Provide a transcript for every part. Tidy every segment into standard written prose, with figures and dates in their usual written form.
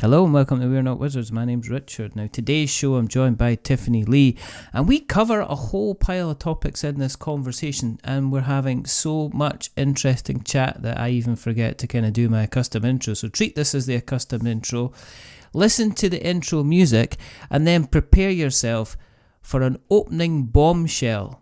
Hello and welcome to We're Not Wizards. My name's Richard. Now today's show I'm joined by Tiffany Leigh, and we cover a whole pile of topics in this conversation, and we're having so much interesting chat that I even forget to kind of do my accustomed intro. So treat this as the accustomed intro, listen to the intro music, and then prepare yourself for an opening bombshell.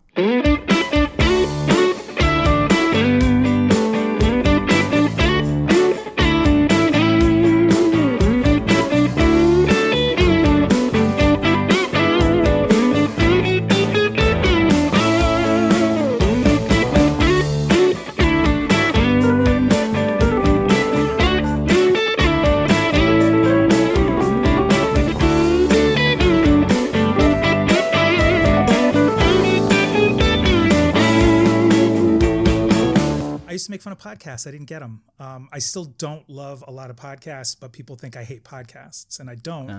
I used to make fun of podcasts. I didn't get them. I still don't love a lot of podcasts, but people think I hate podcasts, and I don't.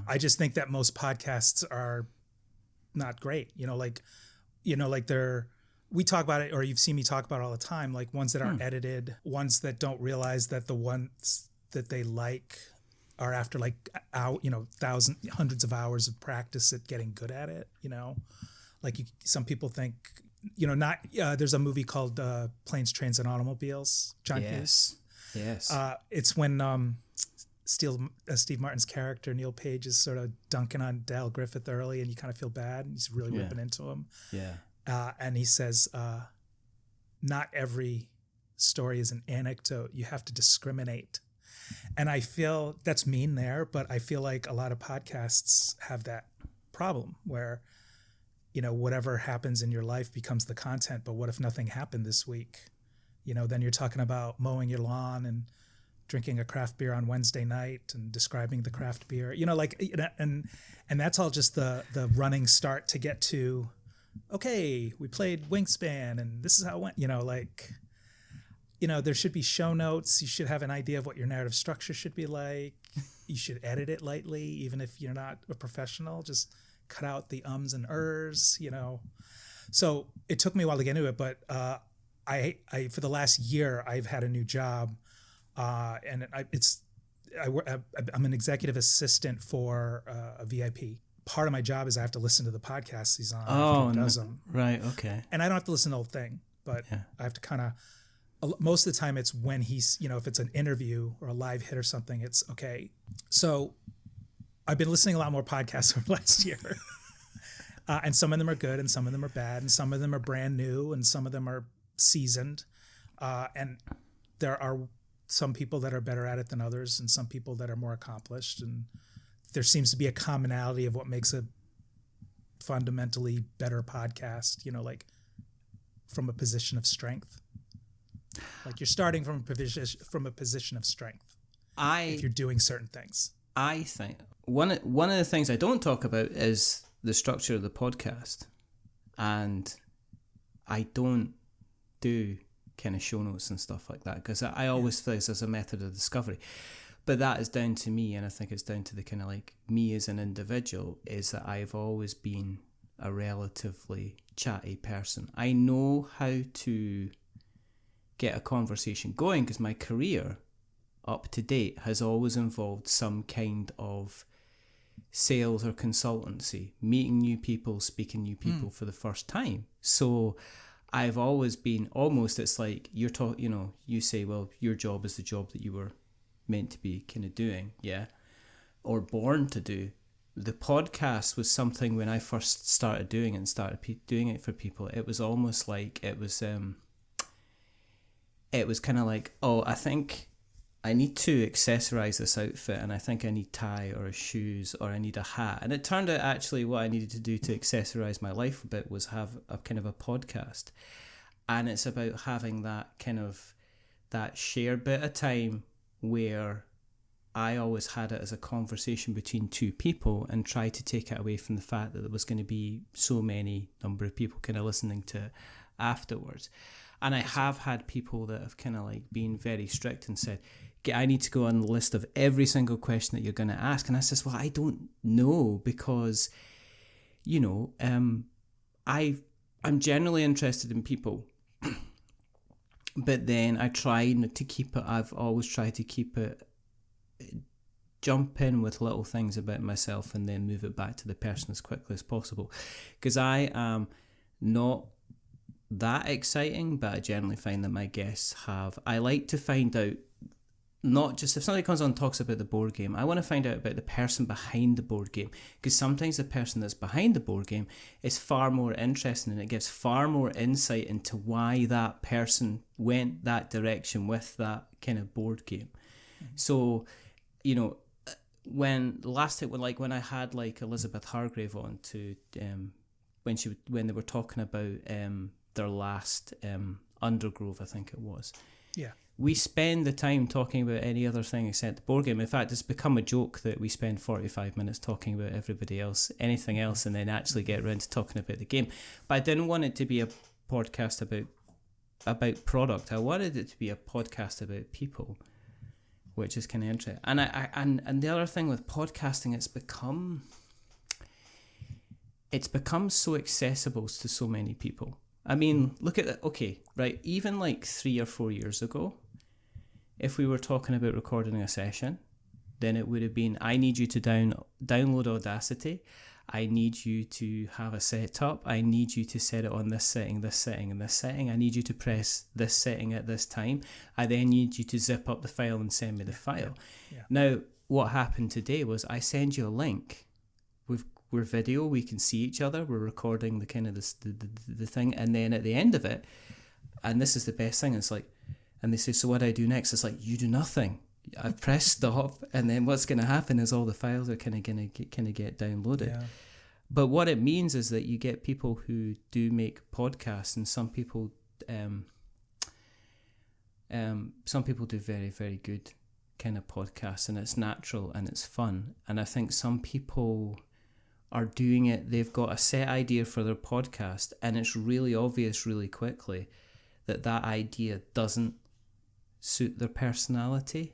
I just think that most podcasts are not great. We talk about it, or you've seen me talk about it all the time, like ones that aren't edited, ones that don't realize that the ones that they like are after hundreds of hours of practice at getting good at it. Some people think. There's a movie called Planes, Trains, and Automobiles. John Hughes. Yes. It's when Steve Martin's character, Neil Page, is sort of dunking on Dale Griffith early, and you kind of feel bad. And he's really ripping into him. Yeah. And he says, not every story is an anecdote. You have to discriminate. And I feel that's mean there, but I feel like a lot of podcasts have that problem where whatever happens in your life becomes the content, but what if nothing happened this week? Then you're talking about mowing your lawn and drinking a craft beer on Wednesday night and describing the craft beer, and that's all just the running start to get to, okay, we played Wingspan and this is how it went, there should be show notes. You should have an idea of what your narrative structure should be like. You should edit it lightly, even if you're not a professional, just cut out the ums and ers, So it took me a while to get into it, but I for the last year I've had a new job, and I'm an executive assistant for a VIP. Part of my job is I have to listen to the podcasts he's on. Oh, he does them. Right, okay. And I don't have to listen to the whole thing, but I have to kind of. Most of the time, it's when he's if it's an interview or a live hit or something, it's okay. So I've been listening a lot more podcasts over the last year. And some of them are good and some of them are bad and some of them are brand new and some of them are seasoned. And there are some people that are better at it than others and some people that are more accomplished. And there seems to be a commonality of what makes a fundamentally better podcast, from a position of strength. Like you're starting from a position of strength if you're doing certain things. I think one of the things I don't talk about is the structure of the podcast, and I don't do kind of show notes and stuff like that because I always feel this as a method of discovery, but that is down to me, and I think it's down to the kind of like me as an individual is that I've always been a relatively chatty person. I know how to get a conversation going because my career up to date has always involved some kind of sales or consultancy, meeting new people, speaking new people for the first time. So I've always been almost, it's like you say, well, your job is the job that you were meant to be kind of doing, or born to do. The podcast was something when I first started doing it and started doing it for people, it was almost like it was kind of like, I think I need to accessorize this outfit and I think I need tie or a shoes or I need a hat. And it turned out actually what I needed to do to accessorize my life a bit was have a kind of a podcast. And it's about having that kind of that shared bit of time where I always had it as a conversation between two people and try to take it away from the fact that there was going to be so many number of people kind of listening to it afterwards. And I have had people that have kind of like been very strict and said, I need to go on the list of every single question that you're going to ask. And I says, well, I don't know because, I'm generally interested in people. But then I try to keep it, I've always tried to keep it jump in with little things about myself and then move it back to the person as quickly as possible, because I am not that exciting, but I generally find that my guests have. I like to find out, not just if somebody comes on and talks about the board game, I want to find out about the person behind the board game, because sometimes the person that's behind the board game is far more interesting and it gives far more insight into why that person went that direction with that kind of board game. So, you know, when I had like Elizabeth Hargrave on to when they were talking about their last Undergrove, I think it was. Yeah. We spend the time talking about any other thing except the board game. In fact, it's become a joke that we spend 45 minutes talking about everybody else, anything else, and then actually get around to talking about the game. But I didn't want it to be a podcast about product. I wanted it to be a podcast about people, which is kind of interesting. And the other thing with podcasting, it's become so accessible to so many people. I mean, look at it. Okay, right. Even like 3 or 4 years ago, if we were talking about recording a session, then it would have been, I need you to download Audacity. I need you to have a setup. I need you to set it on this setting, this setting, and this setting. I need you to press this setting at this time. I then need you to zip up the file and send me the file. Yeah. Now, what happened today was I send you a link. We're video, we can see each other, we're recording the kind of the thing, and then at the end of it, and this is the best thing, it's like, and they say, so what do I do next? It's like, you do nothing. I've pressed stop, and then what's going to happen is all the files are kind of get downloaded. Yeah. But what it means is that you get people who do make podcasts, and some people do very, very good kind of podcasts, and it's natural and it's fun. And I think some people are doing it, they've got a set idea for their podcast, and it's really obvious really quickly that idea doesn't suit their personality,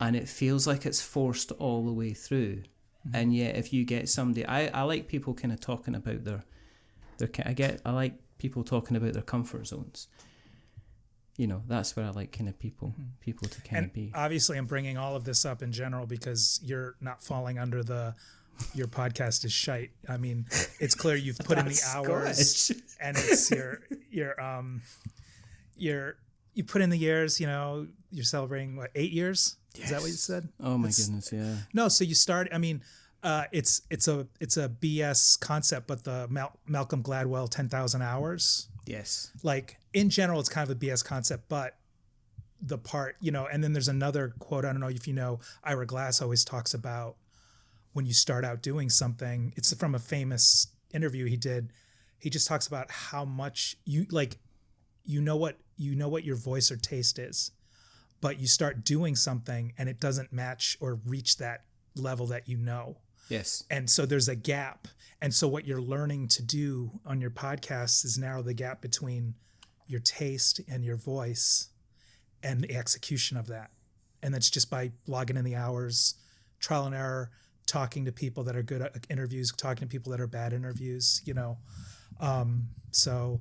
and it feels like it's forced all the way through. Mm-hmm. And yet if you get somebody, I like people kind of talking about I like people talking about their comfort zones. You know, that's where I like kind of people to kind of be. Obviously I'm bringing all of this up in general because you're not falling under your podcast is shite. I mean, it's clear you've put in the hours, and it's you put in the years. You know, you're celebrating 8 years. Yes. Is that what you said? Oh my goodness, yeah. No, so you start. I mean, it's a BS concept, but the Malcolm Gladwell 10,000 hours. Yes. Like in general, it's kind of a BS concept, but the part, you know, and then there's another quote. I don't know if you know, Ira Glass always talks about, when you start out doing something, it's from a famous interview he did. He just talks about how much you know what your voice or taste is, but you start doing something and it doesn't match or reach that level that you know. Yes. And so there's a gap. And so what you're learning to do on your podcast is narrow the gap between your taste and your voice and the execution of that. And that's just by logging in the hours, trial and error, talking to people that are good at interviews, talking to people that are bad interviews, you know. So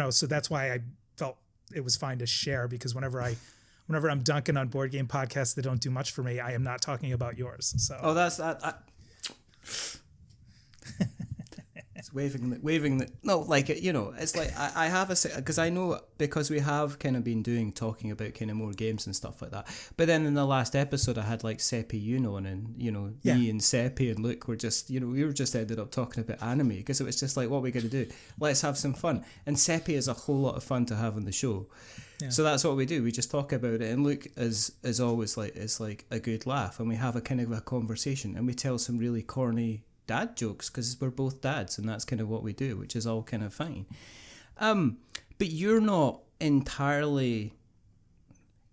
so that's why I felt it was fine to share, because whenever I'm dunking on board game podcasts that don't do much for me, I am not talking about yours. So that's that. It's waving the no, like, you know, it's like I have because I know, because we have kind of been talking about kind of more games and stuff like that. But then in the last episode I had like Seppi on, and you know, me and Seppi and Luke were just, you know, we were just ended up talking about anime, because it was just like, what are we going to do? Let's have some fun. And Seppi is a whole lot of fun to have on the show. Yeah. So that's what we do. We just talk about it, and Luke is always like, it's like a good laugh, and we have a kind of a conversation, and we tell some really corny dad jokes because we're both dads, and that's kind of what we do, which is all kind of fine. But you're not entirely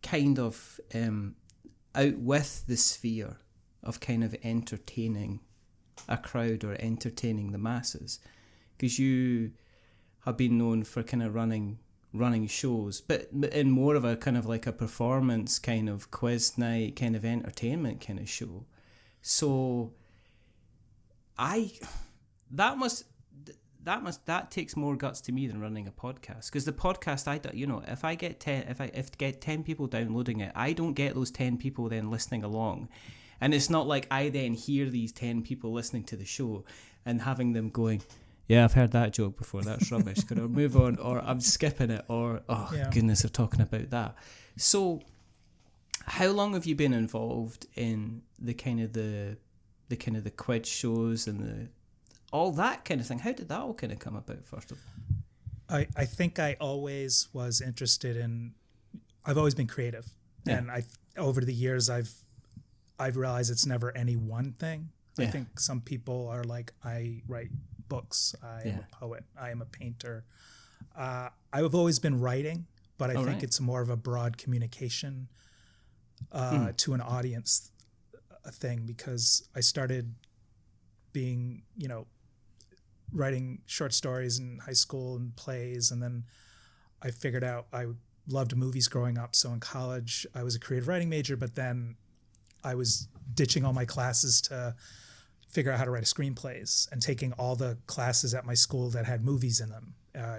kind of out with the sphere of kind of entertaining a crowd or entertaining the masses, because you have been known for kind of running shows, but in more of a kind of like a performance kind of quiz night kind of entertainment kind of show. So that takes more guts to me than running a podcast, because the podcast, if I get 10 people downloading it, I don't get those 10 people then listening along And it's not like I then hear these 10 people listening to the show and having them going, yeah, I've heard that joke before, that's rubbish, gonna move on, or I'm skipping it, or goodness, they're talking about that. So how long have you been involved in the kind of the quiz shows and all that kind of thing? How did that all kind of come about, first of all? I think I always was interested in, I've always been creative. Yeah. And over the years, I've realized it's never any one thing. Yeah. I think some people are like, I write books, I am a poet, I am a painter. I've always been writing, but I think it's more of a broad communication to an audience thing, because I started being, writing short stories in high school and plays, and then I figured out I loved movies growing up. So in college, I was a creative writing major, but then I was ditching all my classes to figure out how to write screenplays and taking all the classes at my school that had movies in them,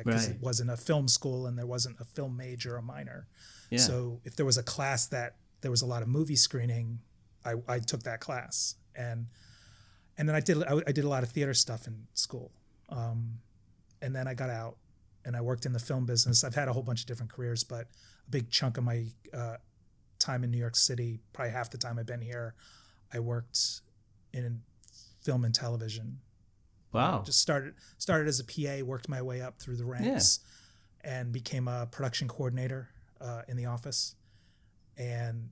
because it wasn't a film school and there wasn't a film major or minor. Yeah. So if there was a class that there was a lot of movie screening, I took that class, and then I did a lot of theater stuff in school, and then I got out and I worked in the film business. I've had a whole bunch of different careers, but a big chunk of my time in New York City, probably half the time I've been here, I worked in film and television. Wow. Just started as a PA, worked my way up through the ranks, and became a production coordinator in the office. And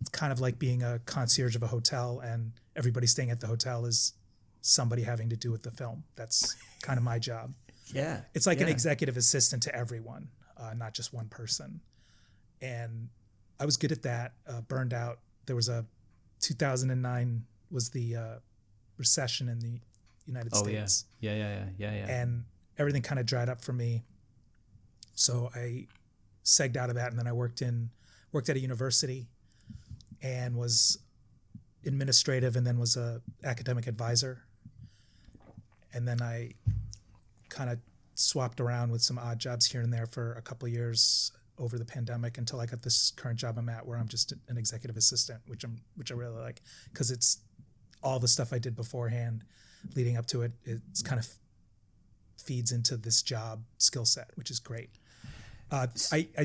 it's kind of like being a concierge of a hotel, and everybody staying at the hotel is somebody having to do with the film. That's kind of my job. Yeah. It's like an executive assistant to everyone, not just one person. And I was good at that, burned out. There was 2009 was the recession in the United States. Yeah. And everything kind of dried up for me. So I segged out of that, and then I worked at a university and was administrative, and then was a academic advisor. And then I kind of swapped around with some odd jobs here and there for a couple of years over the pandemic, until I got this current job I'm at, where I'm just an executive assistant, which I really like, because it's all the stuff I did beforehand leading up to it. It's kind of feeds into this job skill set, which is great. I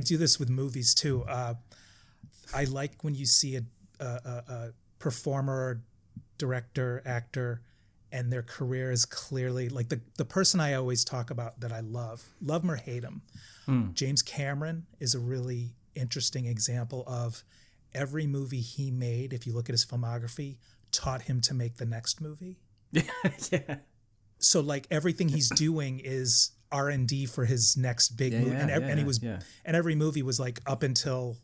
do this with movies too. I like when you see a performer, director, actor, and their career is clearly like the person I always talk about that I love him or hate him. James Cameron is a really interesting example of every movie he made, if you look at his filmography, taught him to make the next movie. Yeah. So like everything he's doing is R&D for his next big movie. And every movie was like up until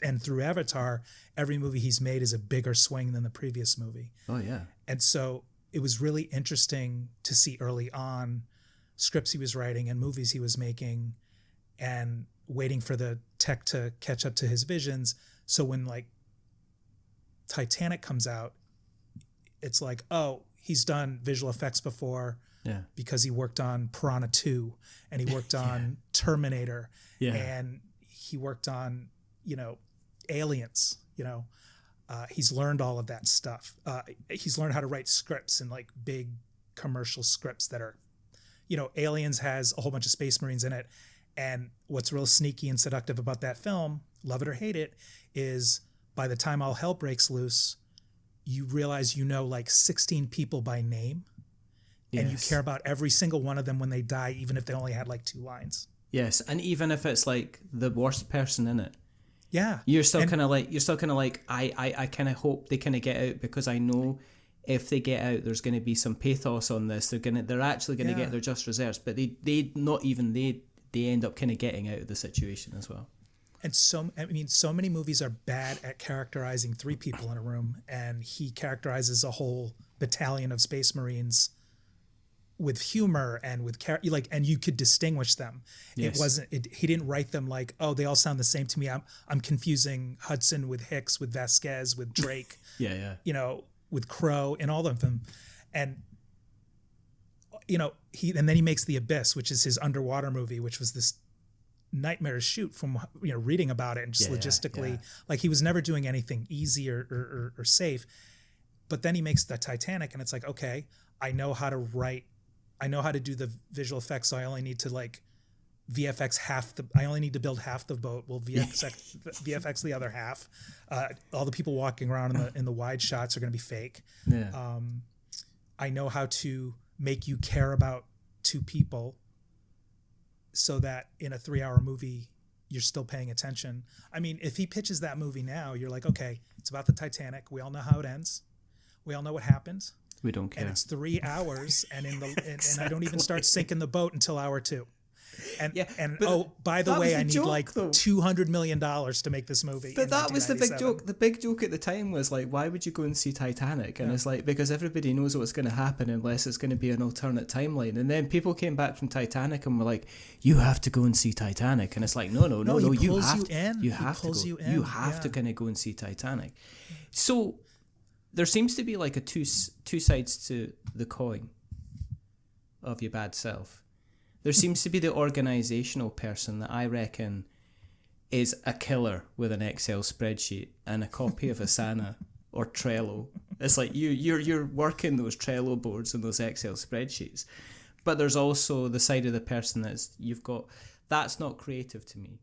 and through Avatar, every movie he's made is a bigger swing than the previous movie. Oh yeah. And so it was really interesting to see early on scripts he was writing and movies he was making, and waiting for the tech to catch up to his visions. So when like Titanic comes out, it's like, oh, he's done visual effects before, because he worked on Piranha 2, and he worked on Terminator, and he worked on, Aliens, he's learned all of that stuff. He's learned how to write scripts and like big commercial scripts that are, Aliens has a whole bunch of Space Marines in it. And what's real sneaky and seductive about that film, love it or hate it, is by the time all hell breaks loose, you realize like 16 people by name, and you care about every single one of them when they die, even if they only had like 2 lines. Yes, and even if it's like the worst person in it. Yeah. You're still kind of like, I kind of hope they kind of get out, because I know if they get out, there's going to be some pathos on this. They're actually going to get their just reserves, but they end up kind of getting out of the situation as well. And so many movies are bad at characterizing 3 people in a room, and he characterizes a whole battalion of Space Marines with humor and with and you could distinguish them. Yes. He didn't write them like, oh, they all sound the same to me. I'm confusing Hudson with Hicks, with Vasquez, with Drake. With Crow, and all of them. And and then he makes The Abyss, which is his underwater movie, which was this nightmarish shoot from reading about it and just logistically. Like he was never doing anything easy or safe. But then he makes the Titanic, and it's like, okay, I know how to write, I know how to do the visual effects, so I only need to like VFX I only need to build half the boat. We'll VFX the other half. All the people walking around in the wide shots are going to be fake. Yeah. I know how to make you care about two people so that in a 3-hour movie, you're still paying attention. I mean, if he pitches that movie now, you're like, okay, it's about the Titanic. We all know how it ends. We all know what happened. We don't care. And it's 3 hours, and and I don't even start sinking the boat until hour 2. And by the way, I need like $200 million to make this movie. But that was the big joke. The big joke at the time was like, why would you go and see Titanic? And it's like, because everybody knows what's going to happen unless it's going to be an alternate timeline. And then people came back from Titanic and were like, you have to go and see Titanic. And it's like, no, you have to kind of go and see Titanic. So there seems to be like a two sides to the coin of your bad self. There seems to be the organizational person that I reckon is a killer with an Excel spreadsheet and a copy of Asana or Trello. It's like you're working those Trello boards and those Excel spreadsheets. But there's also the side of the person that's not creative to me.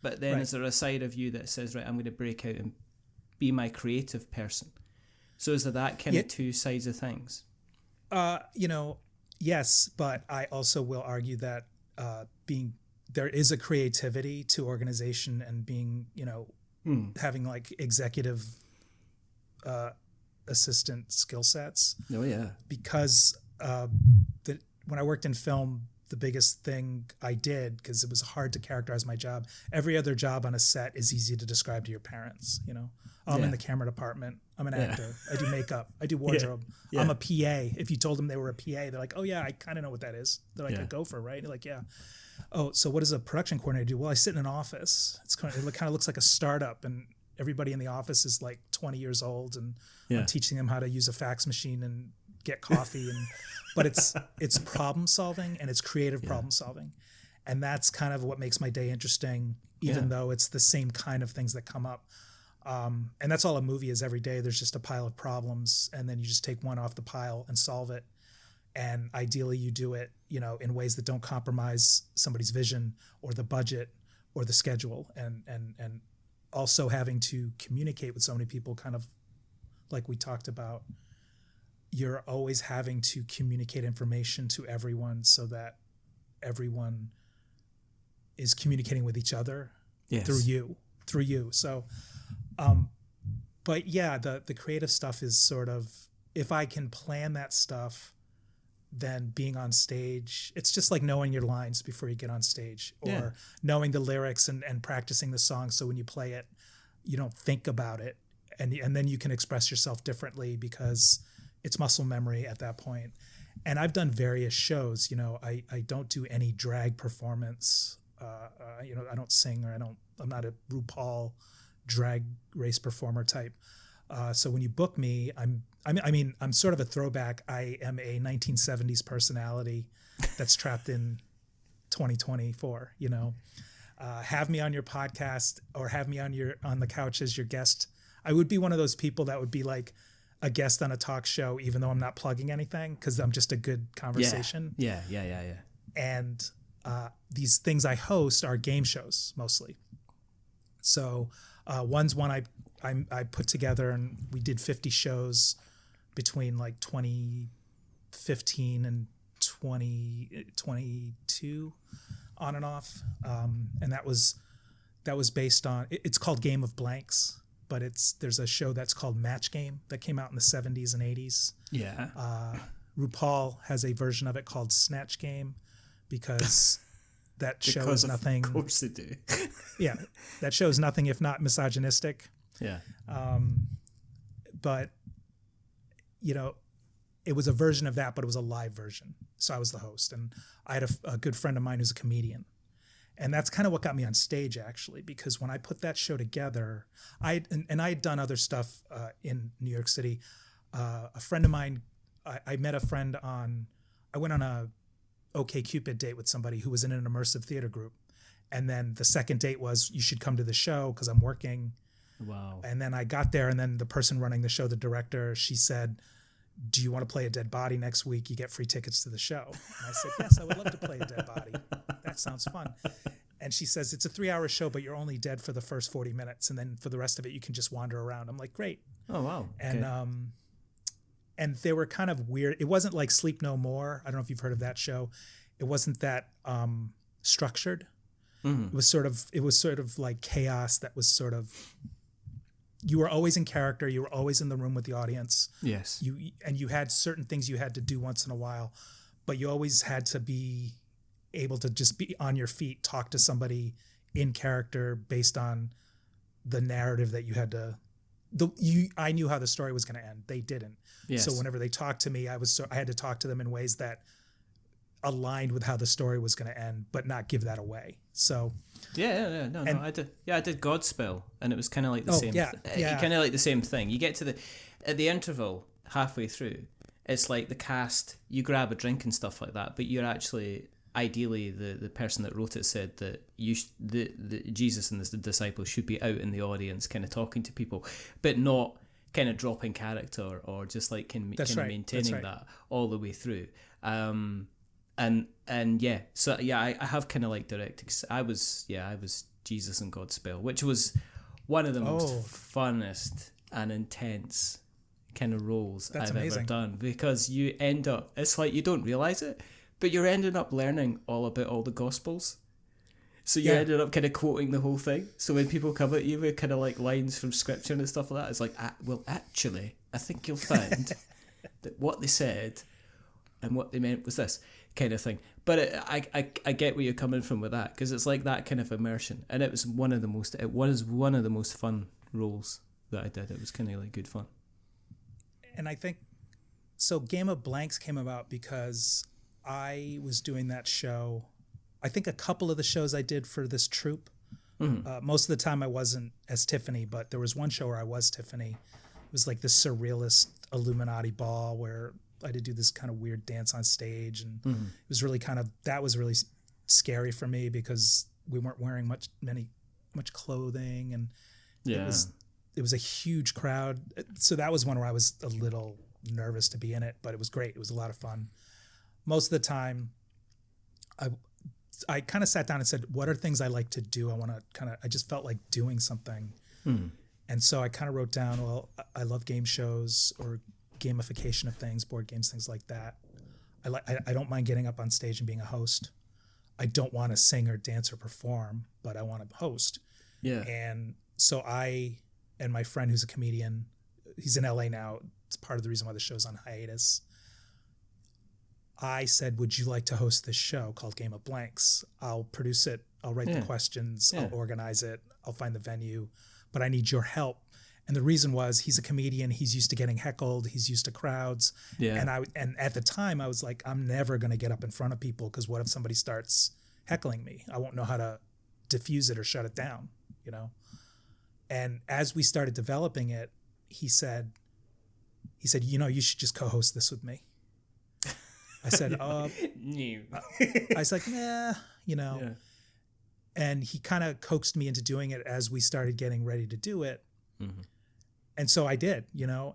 But then is there a side of you that says, right, I'm going to break out and be my creative person? So is there that kind of two sides of things? Yes, but I also will argue that there is a creativity to organization and being, having like executive assistant skill sets. Oh yeah. Because when I worked in film, the biggest thing I did, because it was hard to characterize my job, every other job on a set is easy to describe to your parents, I'm in the camera department. I'm an actor. I do makeup. I do wardrobe. I'm a PA. If you told them they were a PA, they're like, oh yeah, I kind of know what that is. They're like a gopher, right? They're like, yeah. Oh, so what does a production coordinator do? Well, I sit in an office. It kind of looks like a startup, and everybody in the office is like 20 years old, and I'm teaching them how to use a fax machine and get coffee. But it's problem solving, and it's creative problem solving. And that's kind of what makes my day interesting, even though it's the same kind of things that come up. And that's all a movie is every day. There's just a pile of problems, and then you just take one off the pile and solve it. And ideally you do it, in ways that don't compromise somebody's vision or the budget or the schedule. And also having to communicate with so many people, kind of like we talked about, you're always having to communicate information to everyone so that everyone is communicating with each other through you. So, but yeah, the creative stuff is sort of, if I can plan that stuff, then being on stage, it's just like knowing your lines before you get on stage, or knowing the lyrics and practicing the song. So when you play it, you don't think about it. And then you can express yourself differently because it's muscle memory at that point. And I've done various shows, I don't do any drag performance. I don't sing, or I'm not a RuPaul drag race performer type. So when you book me, I'm sort of a throwback. I am a 1970s personality that's trapped in 2024. Have me on your podcast, or have me on the couch as your guest. I would be one of those people that would be like a guest on a talk show, even though I'm not plugging anything, because I'm just a good conversation. Yeah. And these things I host are game shows mostly. So one's one I put together, and we did 50 shows between like 2015 and 2022 on and off. And that was based on, it's called Game of Blanks, but there's a show that's called Match Game that came out in the 70s and 80s. Yeah. RuPaul has a version of it called Snatch Game, because that show is nothing. Of course they do. Yeah. That show is nothing if not misogynistic. Yeah. But it was a version of that, but it was a live version. So I was the host, and I had a good friend of mine who's a comedian. And that's kind of what got me on stage, actually, because when I put that show together, I had done other stuff in New York City. A friend of mine, I met a friend I went on a OkCupid date with somebody who was in an immersive theater group. And then the second date was, you should come to the show because I'm working. Wow. And then I got there, and then the person running the show, the director, she said, do you want to play a dead body next week? You get free tickets to the show. And I said, yes, I would love to play a dead body. That sounds fun. And she says, it's a 3-hour show, but you're only dead for the first 40 minutes. And then for the rest of it, you can just wander around. I'm like, great. Oh, wow. And, and they were kind of weird. It wasn't like Sleep No More. I don't know if you've heard of that show. It wasn't that structured. Mm-hmm. It was sort of like chaos that was sort of, you were always in character. You were always in the room with the audience. Yes. You had certain things you had to do once in a while, but you always had to be able to just be on your feet, talk to somebody in character based on the narrative that you had to. I knew how the story was going to end. They didn't. Yes. So whenever they talked to me, I had to talk to them in ways that aligned with how the story was going to end, but not give that away. So I did Godspell, and it was kind of like the same. Kind of like the same thing. You get to at the interval halfway through, it's like the cast. You grab a drink and stuff like that, but you're actually ideally the person that wrote it said that the Jesus and the disciples should be out in the audience, kind of talking to people, but not kind of dropping character or just like maintaining that all the way through. I have kind of like directed. I was Jesus and Godspell, which was one of the most funnest and intense kind of roles I've ever done, because you end up, it's like you don't realize it, but you're ending up learning all about all the Gospels. So you ended up kind of quoting the whole thing. So when people come at you with kind of like lines from scripture and stuff like that, it's like, well, actually, I think you'll find that what they said and what they meant was this kind of thing. But I get where you're coming from with that, because it's like that kind of immersion, and it was one of the most fun roles that I did. It was kind of like good fun. And I think so. Game of Blanks came about because I was doing that show. I think a couple of the shows I did for this troupe. Mm-hmm. Most of the time I wasn't as Tiffany, but there was one show where I was Tiffany. It was like this surrealist Illuminati ball where I had to do this kind of weird dance on stage, and it was really that was really scary for me because we weren't wearing much clothing, and it was a huge crowd. So that was one where I was a little nervous to be in it, but it was great. It was a lot of fun. Most of the time, I kind of sat down and said, what are things I like to do? I just felt like doing something. And so I kind of wrote down, well, I love game shows or gamification of things, board games, things like that. I don't mind getting up on stage and being a host. I don't want to sing or dance or perform, but I want to host. Yeah. And so I and my friend who's a comedian, he's in LA now. It's part of the reason why the show's on hiatus. I said, would you like to host this show called Game of Blanks? I'll produce it. I'll write the questions. I'll organize it. I'll find the venue, but I need your help. And the reason was, he's a comedian. He's used to getting heckled. He's used to crowds. Yeah. And at the time I was like, I'm never going to get up in front of people, because what if somebody starts heckling me? I won't know how to diffuse it or shut it down, you know? And as we started developing it, he said, you should just co-host this with me. I said, I was like, nah, Yeah. And he kind of coaxed me into doing it as we started getting ready to do it. Mm-hmm. And so I did,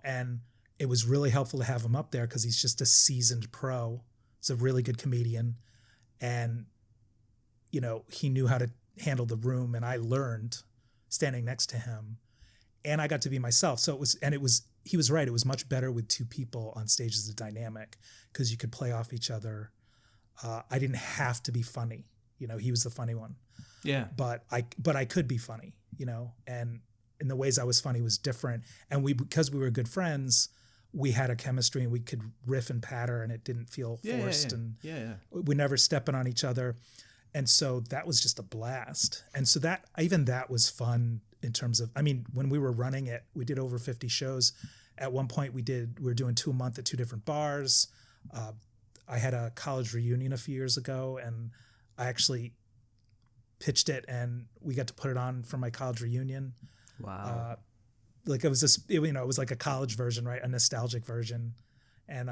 and it was really helpful to have him up there because he's just a seasoned pro. He's a really good comedian. And, he knew how to handle the room, and I learned standing next to him, and I got to be myself. So he was right. It was much better with two people on stage as a dynamic, because you could play off each other. I didn't have to be funny. He was the funny one. Yeah. But I could be funny, and in the ways I was funny was different. And because we were good friends, we had a chemistry, and we could riff and patter, and it didn't feel forced. And we never stepping on each other. And so that was just a blast. And so that was fun in terms of, when we were running it, we did over 50 shows. At one point we were doing 2 a month at 2 different bars. I had a college reunion a few years ago, and I actually pitched it, and we got to put it on for my college reunion. Wow. Like it was it was like a college version, right? A nostalgic version. And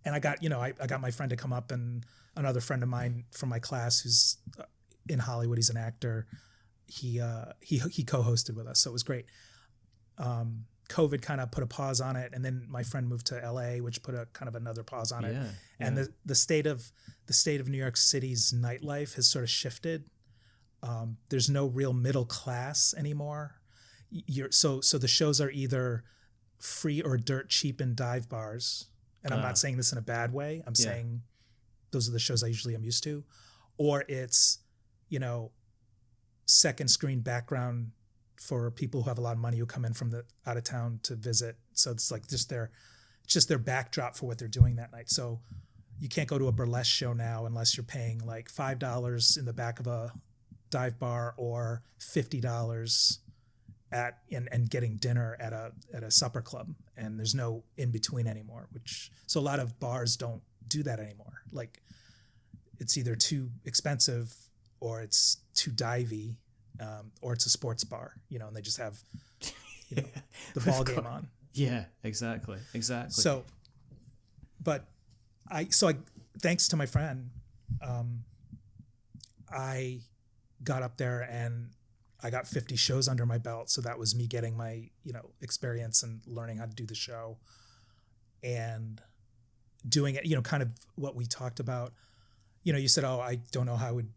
I got, I got my friend to come up, and another friend of mine from my class who's in Hollywood. He's an actor. He co-hosted with us, so it was great. COVID kind of put a pause on it, and then my friend moved to LA, which put a kind of another pause on it. And the state of New York City's nightlife has sort of shifted. There's no real middle class anymore. So the shows are either free or dirt cheap in dive bars, and I'm not saying this in a bad way. I'm saying those are the shows I usually am used to, or it's, second screen background for people who have a lot of money who come in from the out of town to visit. So it's like just their backdrop for what they're doing that night. So you can't go to a burlesque show now unless you're paying like $5 in the back of a dive bar or $50 and getting dinner at a supper club. And there's no in between anymore, so a lot of bars don't do that anymore. Like, it's either too expensive or it's too divey, or it's a sports bar, and they just have the ball game on. Yeah, exactly. So I thanks to my friend, I got up there and I got 50 shows under my belt. So that was me getting my, experience and learning how to do the show and doing it, kind of what we talked about. You said, oh, I don't know how I would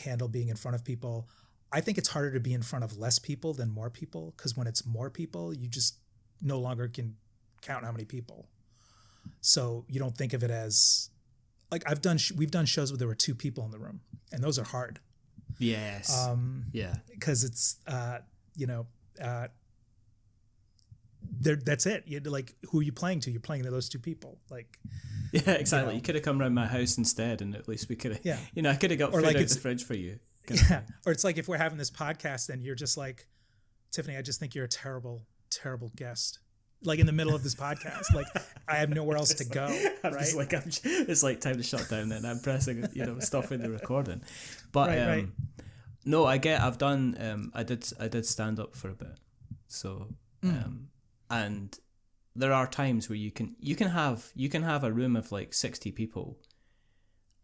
handle being in front of people. I think it's harder to be in front of less people than more people, because when it's more people, you just no longer can count how many people. So you don't think of it as like we've done shows where there were 2 people in the room, and those are hard. Yes. Because it's that's it. Like, who are you playing to? You're playing to those 2 people. Like, yeah, exactly. You could have come around my house instead, and at least we could have. Yeah. I could have got food out the fridge for you. Yeah. Or it's like if we're having this podcast and you're just like, Tiffany, I just think you're a terrible, terrible guest. Like, in the middle of this podcast, like, I have nowhere else to go. Right? It's like time to shut down, and I'm pressing, stopping the recording. But right. No, I did stand up for a bit. So and there are times where you can have a room of like 60 people,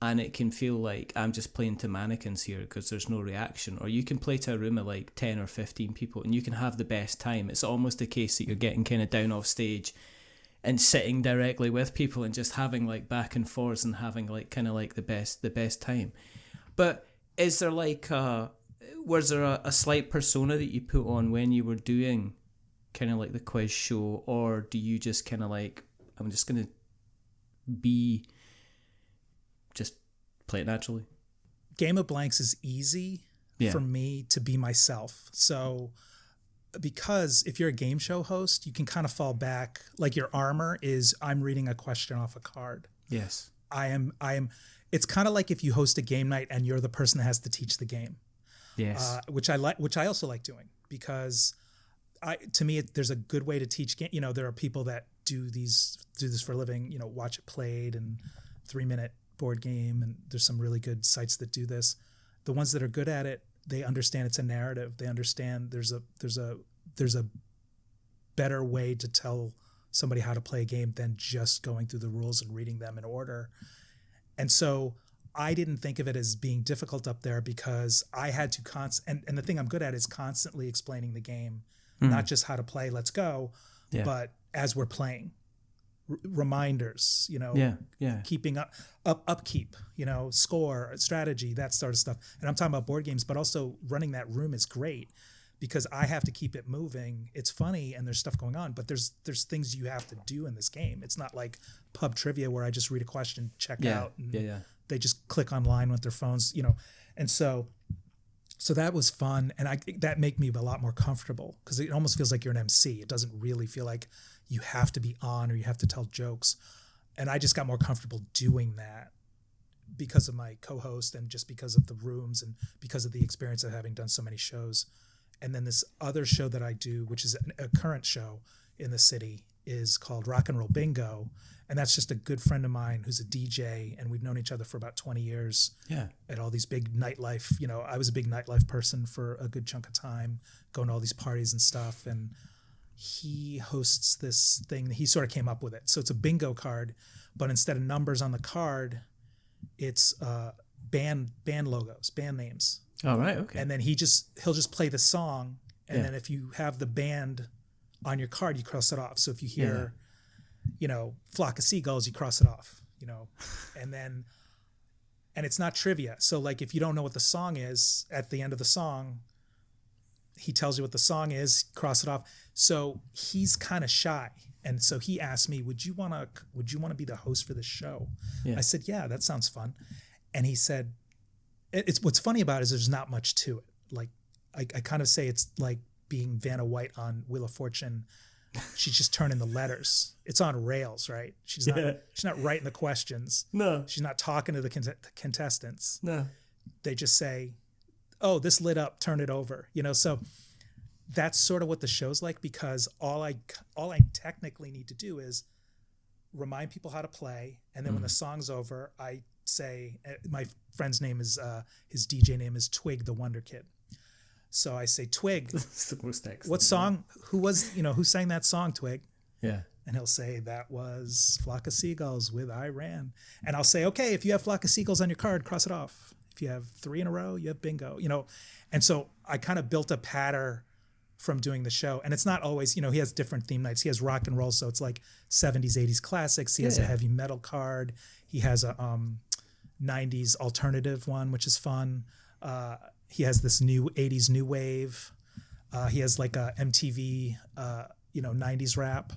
and it can feel like I'm just playing to mannequins here because there's no reaction. Or you can play to a room of like 10 or 15 people and you can have the best time. It's almost a case that you're getting kind of down off stage and sitting directly with people and just having like back and forth and having like kind of like the best time. But is there like was there a slight persona that you put on when you were doing kind of like the quiz show, or do you just kind of like, I'm just going to just play it naturally? Game of Blanks is easy for me to be myself. So because if you're a game show host, you can kind of fall back. Like, your armor is, I'm reading a question off a card. Yes. I am. It's kind of like if you host a game night and you're the person that has to teach the game. Yes. Which I also like doing, because to me, there's a good way to teach game. There are people that do this for a living, watch it played and 3-minute board game. And there's some really good sites that do this. The ones that are good at it, they understand it's a narrative. They understand there's a better way to tell somebody how to play a game than just going through the rules and reading them in order. And so I didn't think of it as being difficult up there, because I had to and the thing I'm good at is constantly explaining the game, not just how to play, let's go, but as we're playing, reminders, keeping upkeep, score, strategy, that sort of stuff. And I'm talking about board games, but also running that room is great, because I have to keep it moving. It's funny and there's stuff going on, but there's things you have to do in this game. It's not like pub trivia where I just read a question, check out, and they just click online with their phones, And so that was fun, and that made me a lot more comfortable, because it almost feels like you're an MC. It doesn't really feel like you have to be on or you have to tell jokes. And I just got more comfortable doing that because of my co-host and just because of the rooms and because of the experience of having done so many shows. And then this other show that I do, which is a current show in the city, is called Rock and Roll Bingo. And that's just a good friend of mine who's a DJ, and we've known each other for about 20 years. Yeah. At all these big nightlife, I was a big nightlife person for a good chunk of time, going to all these parties and stuff. And he hosts this thing. He sort of came up with it. So it's a bingo card, but instead of numbers on the card, it's band logos, band names. Oh, right. Okay. And then he'll just play the song. And Yeah. then if you have the band on your card, you cross it off. So if you hear, Flock of Seagulls, you cross it off, and it's not trivia. So like, if you don't know what the song is at the end of the song, he tells you what the song is, cross it off. So he's kind of shy. And so he asked me, would you want to be the host for the show? Yeah. I said, yeah, that sounds fun. And he said, it's what's funny about it is there's not much to it. Like I kind of say it's like being Vanna White on Wheel of Fortune. She's just turning the letters. It's on rails, right? She's not writing the questions. No. She's not talking to the contestants. No. They just say, oh, this lit up, turn it over. So that's sort of what the show's like, because all I technically need to do is remind people how to play. And then when the song's over, I say, my friend's name is, his DJ name is Twig the Wonder Kid. So I say, Twig, what song, who sang that song, Twig? Yeah. And he'll say, that was Flock of Seagulls with I Ran. And I'll say, okay, if you have Flock of Seagulls on your card, cross it off. If you have 3 in a row, you have bingo, And so I kind of built a pattern from doing the show. And it's not always, he has different theme nights. He has rock and roll. So it's like 70s, 80s classics. He has a heavy metal card. He has a 90s alternative one, which is fun. He has this new 80s new wave. He has like a MTV, 90s rap.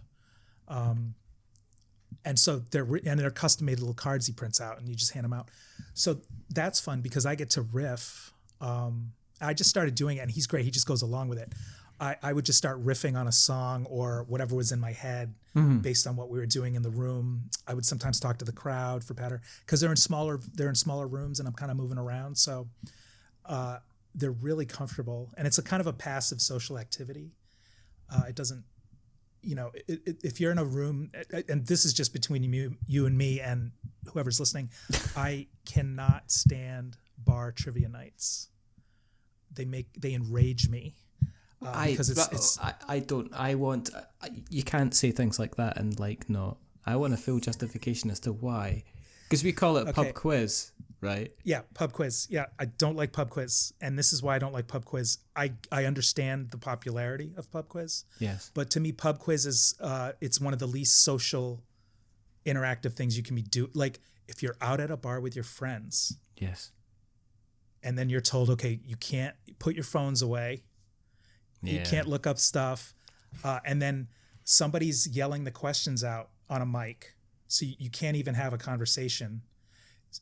And so they're custom made little cards he prints out and you just hand them out. So that's fun because I get to riff. I just started doing it and he's great. He just goes along with it. I would just start riffing on a song or whatever was in my head based on what we were doing in the room. I would sometimes talk to the crowd for pattern because they're in smaller rooms and I'm kind of moving around. So, they're really comfortable and it's a kind of a passive social activity. It doesn't, if you're in a room, and this is just between you and me and whoever's listening, I cannot stand bar trivia nights. They enrage me. Because you can't say things like that and not. I want a full justification as to why. Because we call it pub quiz, right? Yeah, pub quiz. Yeah, I don't like pub quiz. And this is why I don't like pub quiz. I understand the popularity of pub quiz. Yes. But to me, pub quiz is, it's one of the least social interactive things you can do. Like if you're out at a bar with your friends. Yes. And then you're told, okay, you can't put your phones away. Yeah. You can't look up stuff. And then somebody's yelling the questions out on a mic. So you can't even have a conversation.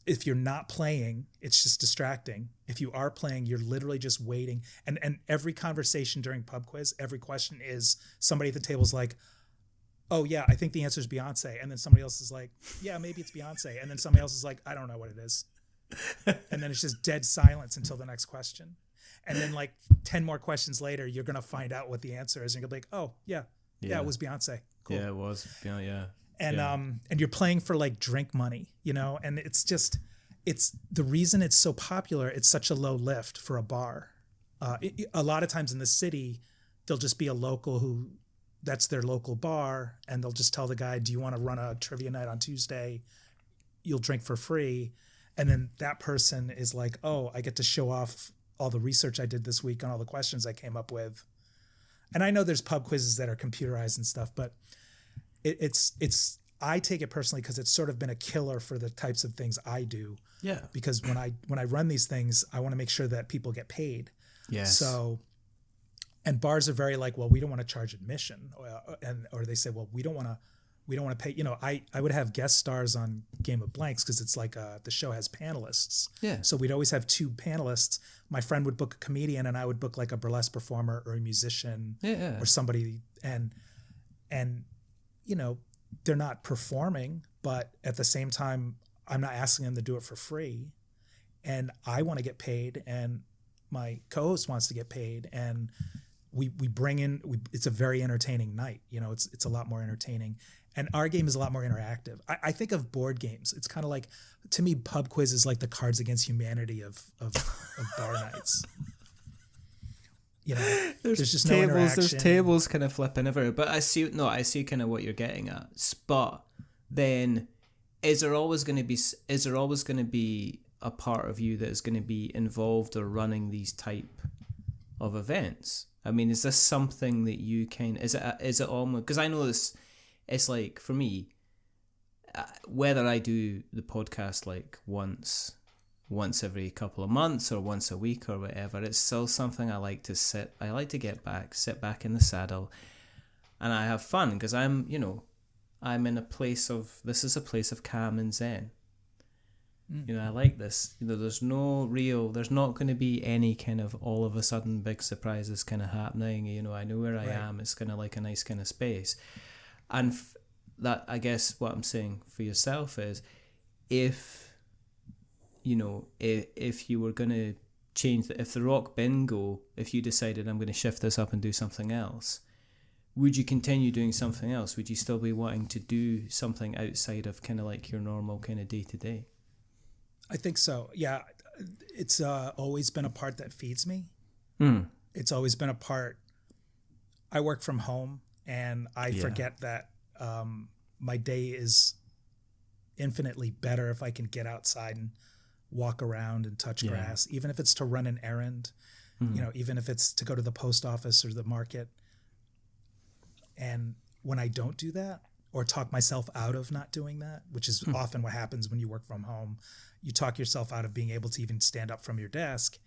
If you're not playing, it's just distracting. If you are playing, you're literally just waiting. And every conversation during pub quiz, every question is somebody at the table's like, oh yeah, I think the answer is Beyonce. And then somebody else is like, yeah, maybe it's Beyonce. And then somebody else is like, I don't know what it is. And then it's just dead silence until the next question. And then like 10 more questions later, you're going to find out what the answer is. And you're going to be like, oh yeah, it was Beyonce. Cool. Yeah, it was. Yeah. And you're playing for like drink money, and it's the reason it's so popular. It's such a low lift for a bar. A lot of times in the city, there'll just be a local that's their local bar. And they'll just tell the guy, do you want to run a trivia night on Tuesday? You'll drink for free. And then that person is like, oh, I get to show off all the research I did this week on all the questions I came up with. And I know there's pub quizzes that are computerized and stuff, but it's I take it personally because it's sort of been a killer for the types of things I do. Yeah. Because when I run these things, I want to make sure that people get paid. Yes. So, and bars are very like, well, we don't want to charge admission, or they say, well, we don't want to pay. I would have guest stars on Game of Blanks because it's like the show has panelists. Yeah. So we'd always have 2 panelists. My friend would book a comedian, and I would book like a burlesque performer or a musician, or somebody, and they're not performing, but at the same time, I'm not asking them to do it for free, and I want to get paid, and my co-host wants to get paid, and we bring in. It's a very entertaining night. It's a lot more entertaining. And our game is a lot more interactive. I think of board games. It's kind of like, to me, pub quiz is like the Cards Against Humanity of bar nights. There's just tables, no interaction. There's tables kind of flipping everywhere. But I see kind of what you're getting at. But then, is there always going to be a part of you that is going to be involved or running these type of events? I mean, is this something that you is it almost, because I know this, it's like for me, whether I do the podcast like once every couple of months or once a week or whatever, it's still something I like to sit back in the saddle, and I have fun because I'm in a place of, this is a place of calm and zen. I like this. There's not going to be any kind of all of a sudden big surprises kind of happening. I know where I am. It's kind of like a nice kind of space. And that, I guess what I'm saying for yourself is, if you were going to change, if the rock bingo, if you decided I'm going to shift this up and do something else, would you continue doing something else? Would you still be wanting to do something outside of kind of like your normal kind of day to day? I think so. Yeah. It's always been a part that feeds me. It's always been a part. I work from home, and I forget that my day is infinitely better if I can get outside and walk around and touch grass, even if it's to run an errand, even if it's to go to the post office or the market. And when I don't do that, or talk myself out of not doing that, which is often what happens when you work from home, you talk yourself out of being able to even stand up from your desk,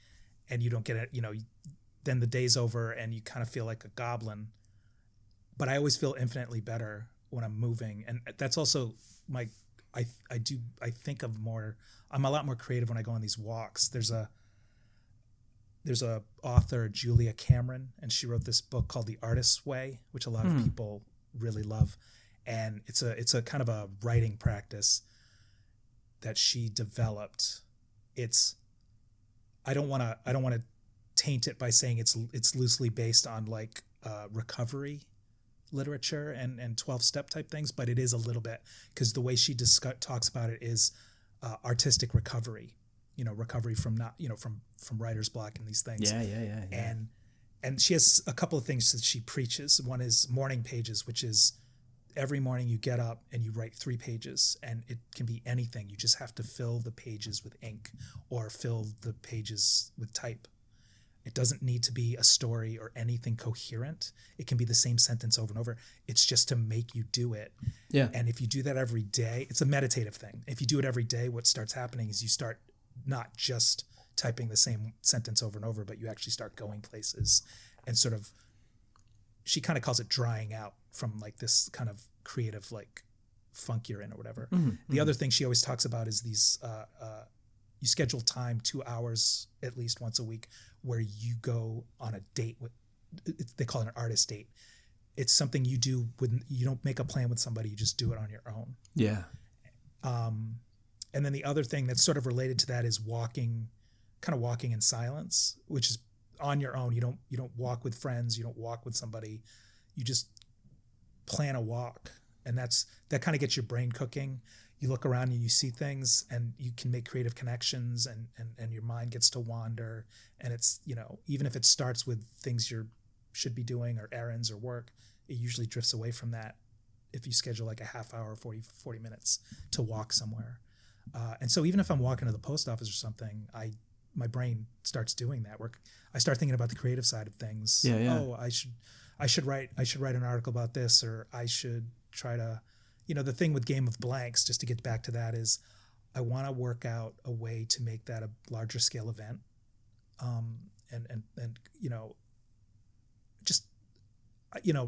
and you don't get it, then the day's over and you kind of feel like a goblin. But I always feel infinitely better when I'm moving. And that's also I think of more, I'm a lot more creative when I go on these walks. There's a author, Julia Cameron, and she wrote this book called The Artist's Way, which a lot of people really love. And it's a kind of a writing practice that she developed. I don't want to taint it by saying it's loosely based on like recovery literature and 12-step type things, but it is a little bit, because the way she talks about it is artistic recovery, recovery from from writer's block and these things. Yeah. And she has a couple of things that she preaches. One is morning pages, which is every morning you get up and you write 3 pages, and it can be anything. You just have to fill the pages with ink or fill the pages with type. It doesn't need to be a story or anything coherent. It can be the same sentence over and over. It's just to make you do it. Yeah. And if you do that every day, it's a meditative thing. If you do it every day, what starts happening is you start not just typing the same sentence over and over, but you actually start going places and sort of, she kind of calls it drying out from like this kind of creative like funk you're in or whatever. The other thing she always talks about is these, you schedule time 2 hours at least once a week where you go on a date with, they call it an artist date. It's something you do when you don't make a plan with somebody, you just do it on your own. Yeah. And then the other thing that's sort of related to that is walking in silence, which is on your own. You don't walk with friends. You don't walk with somebody. You just plan a walk. And that kind of gets your brain cooking. You look around and you see things, and you can make creative connections, and your mind gets to wander. And it's, even if it starts with things you should be doing or errands or work, it usually drifts away from that if you schedule like a half hour, 40 minutes to walk somewhere. And so even if I'm walking to the post office or something, my brain starts doing that work. I start thinking about the creative side of things. Yeah. Oh, I should write an article about this, or I should try to, the thing with Game of Blanks, just to get back to that, is I want to work out a way to make that a larger scale event.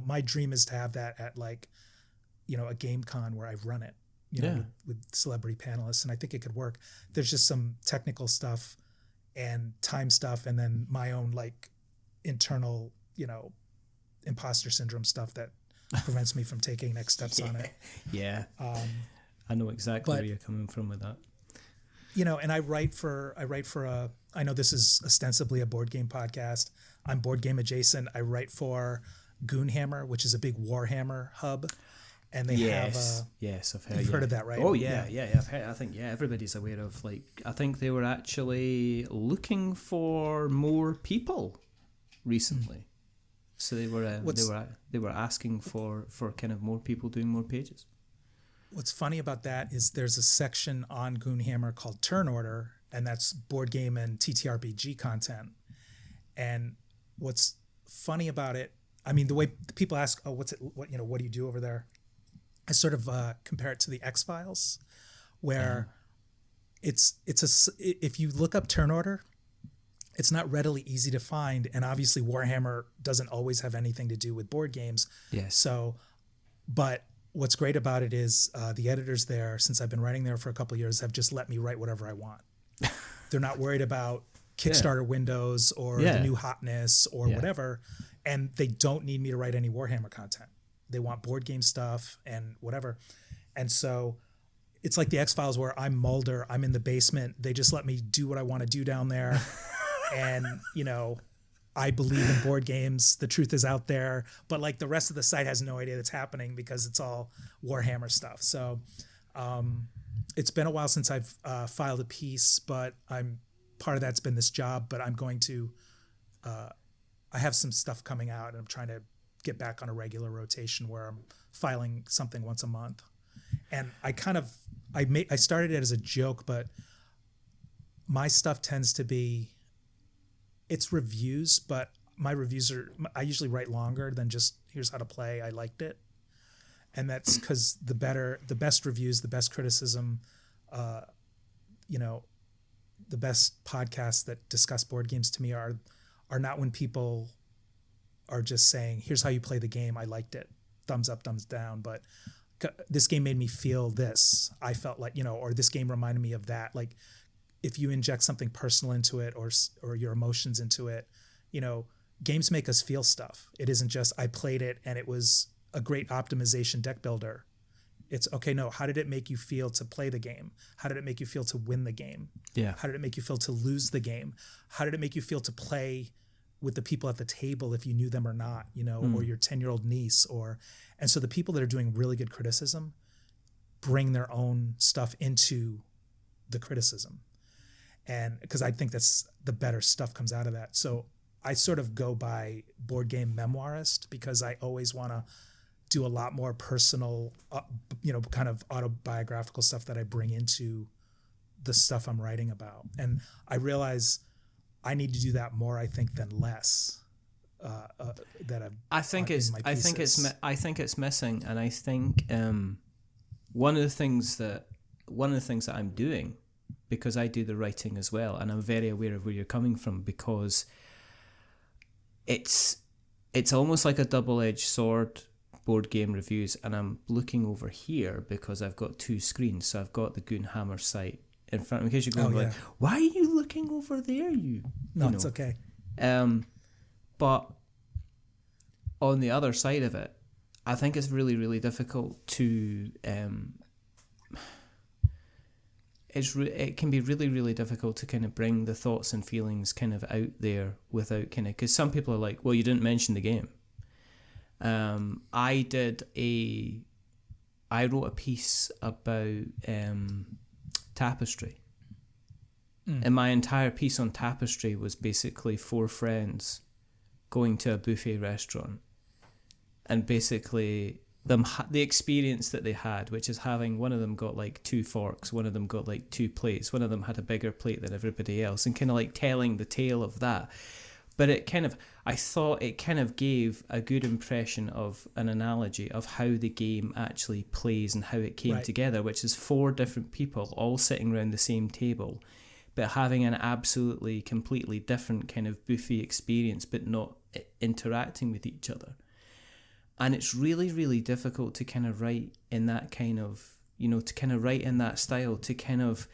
My dream is to have that at like, a game con where I run it, with celebrity panelists, and I think it could work. There's just some technical stuff and time stuff, and then my own like internal, imposter syndrome stuff that prevents me from taking next steps on it. Yeah. I know exactly where you're coming from with that. And I write for I know this is ostensibly a board game podcast. I'm board game adjacent. I write for Goonhammer, which is a big Warhammer hub. And they have I've heard. You've heard of that, right? Oh yeah. I've heard, I think everybody's aware of, like, I think they were actually looking for more people recently. So they were asking for kind of more people doing more pages. What's funny about that is there's a section on Goonhammer called Turn Order, and that's board game and TTRPG content. And what's funny about it, I mean, the way people ask, oh, what do you do over there? I sort of compare it to the X-Files, where if you look up turn order, it's not readily easy to find. And obviously Warhammer doesn't always have anything to do with board games. Yes. So, but what's great about it is the editors there, since I've been writing there for a couple of years, have just let me write whatever I want. They're not worried about Kickstarter windows or the new hotness or whatever. And they don't need me to write any Warhammer content. They want board game stuff and whatever. And so it's like the X-Files where I'm Mulder, I'm in the basement. They just let me do what I want to do down there. And, I believe in board games. The truth is out there. But like the rest of the site has no idea that's happening because it's all Warhammer stuff. So it's been a while since I've filed a piece, but part of that's been this job. But I'm going to, I have some stuff coming out and I'm trying to get back on a regular rotation where I'm filing something once a month. And I started it as a joke, but my stuff tends to be, it's reviews, but my reviews I usually write longer than just here's how to play. I liked it. And that's because the best reviews, the best criticism, the best podcasts that discuss board games to me are not when people are just saying, here's how you play the game. I liked it. Thumbs up, thumbs down. But this game made me feel this. I felt like, or this game reminded me of that. Like if you inject something personal into it or your emotions into it, games make us feel stuff. It isn't just, I played it and it was a great optimization deck builder. It's okay. No, how did it make you feel to play the game? How did it make you feel to win the game? Yeah. How did it make you feel to lose the game? How did it make you feel to play with the people at the table, if you knew them or not, or your 10-year-old niece, and so the people that are doing really good criticism bring their own stuff into the criticism. And because I think that's the better stuff comes out of that. So I sort of go by board game memoirist because I always want to do a lot more personal, kind of autobiographical stuff that I bring into the stuff I'm writing about. And I realize I need to do that more, I think, than less. I think it's missing, and I think one of the things that I'm doing, because I do the writing as well, and I'm very aware of where you're coming from, because it's almost like a double-edged sword, board game reviews, and I'm looking over here because I've got two screens, so I've got the Goonhammer site in front of me, because you're going like, why are you looking over there? No, it's okay. But on the other side of it, I think it's really, really difficult to it can be really, really difficult to kind of bring the thoughts and feelings kind of out there without kind of, because some people are like, well, you didn't mention the game. I wrote a piece about Tapestry. And my entire piece on Tapestry was basically 4 friends going to a buffet restaurant, and basically the experience that they had, which is having, one of them got like 2 forks, one of them got like 2 plates, one of them had a bigger plate than everybody else, and kind of like telling the tale of that. But I thought it kind of gave a good impression of an analogy of how the game actually plays and how it came together, which is 4 different people all sitting around the same table, but having an absolutely, completely different kind of buffet experience, but not interacting with each other. And it's really, really difficult to kind of write in that kind of, to kind of write in that style, to kind of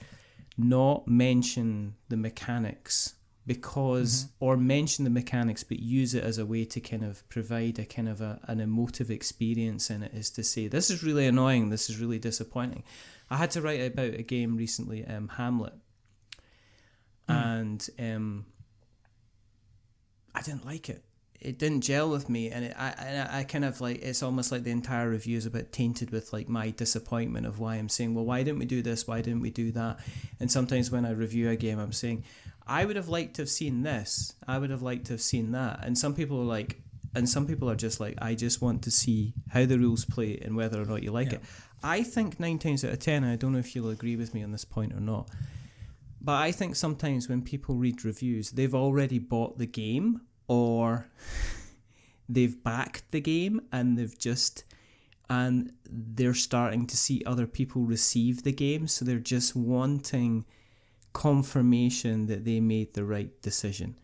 not mention the mechanics, because, or mention the mechanics, but use it as a way to kind of provide a kind of an emotive experience in it, is to say, this is really annoying, this is really disappointing. I had to write about a game recently, Hamlet, and I didn't like it. It didn't gel with me, and I kind of like, it's almost like the entire review is a bit tainted with like my disappointment of why I'm saying, well, why didn't we do this? Why didn't we do that? And sometimes when I review a game, I'm saying, I would have liked to have seen this. I would have liked to have seen that. And some people are like, just like, I just want to see how the rules play and whether or not you like it. I think 9 times out of 10, and I don't know if you'll agree with me on this point or not, But I think sometimes when people read reviews, they've already bought the game, or they've backed the game, and they're starting to see other people receive the game, so they're just wanting confirmation that they made the right decision.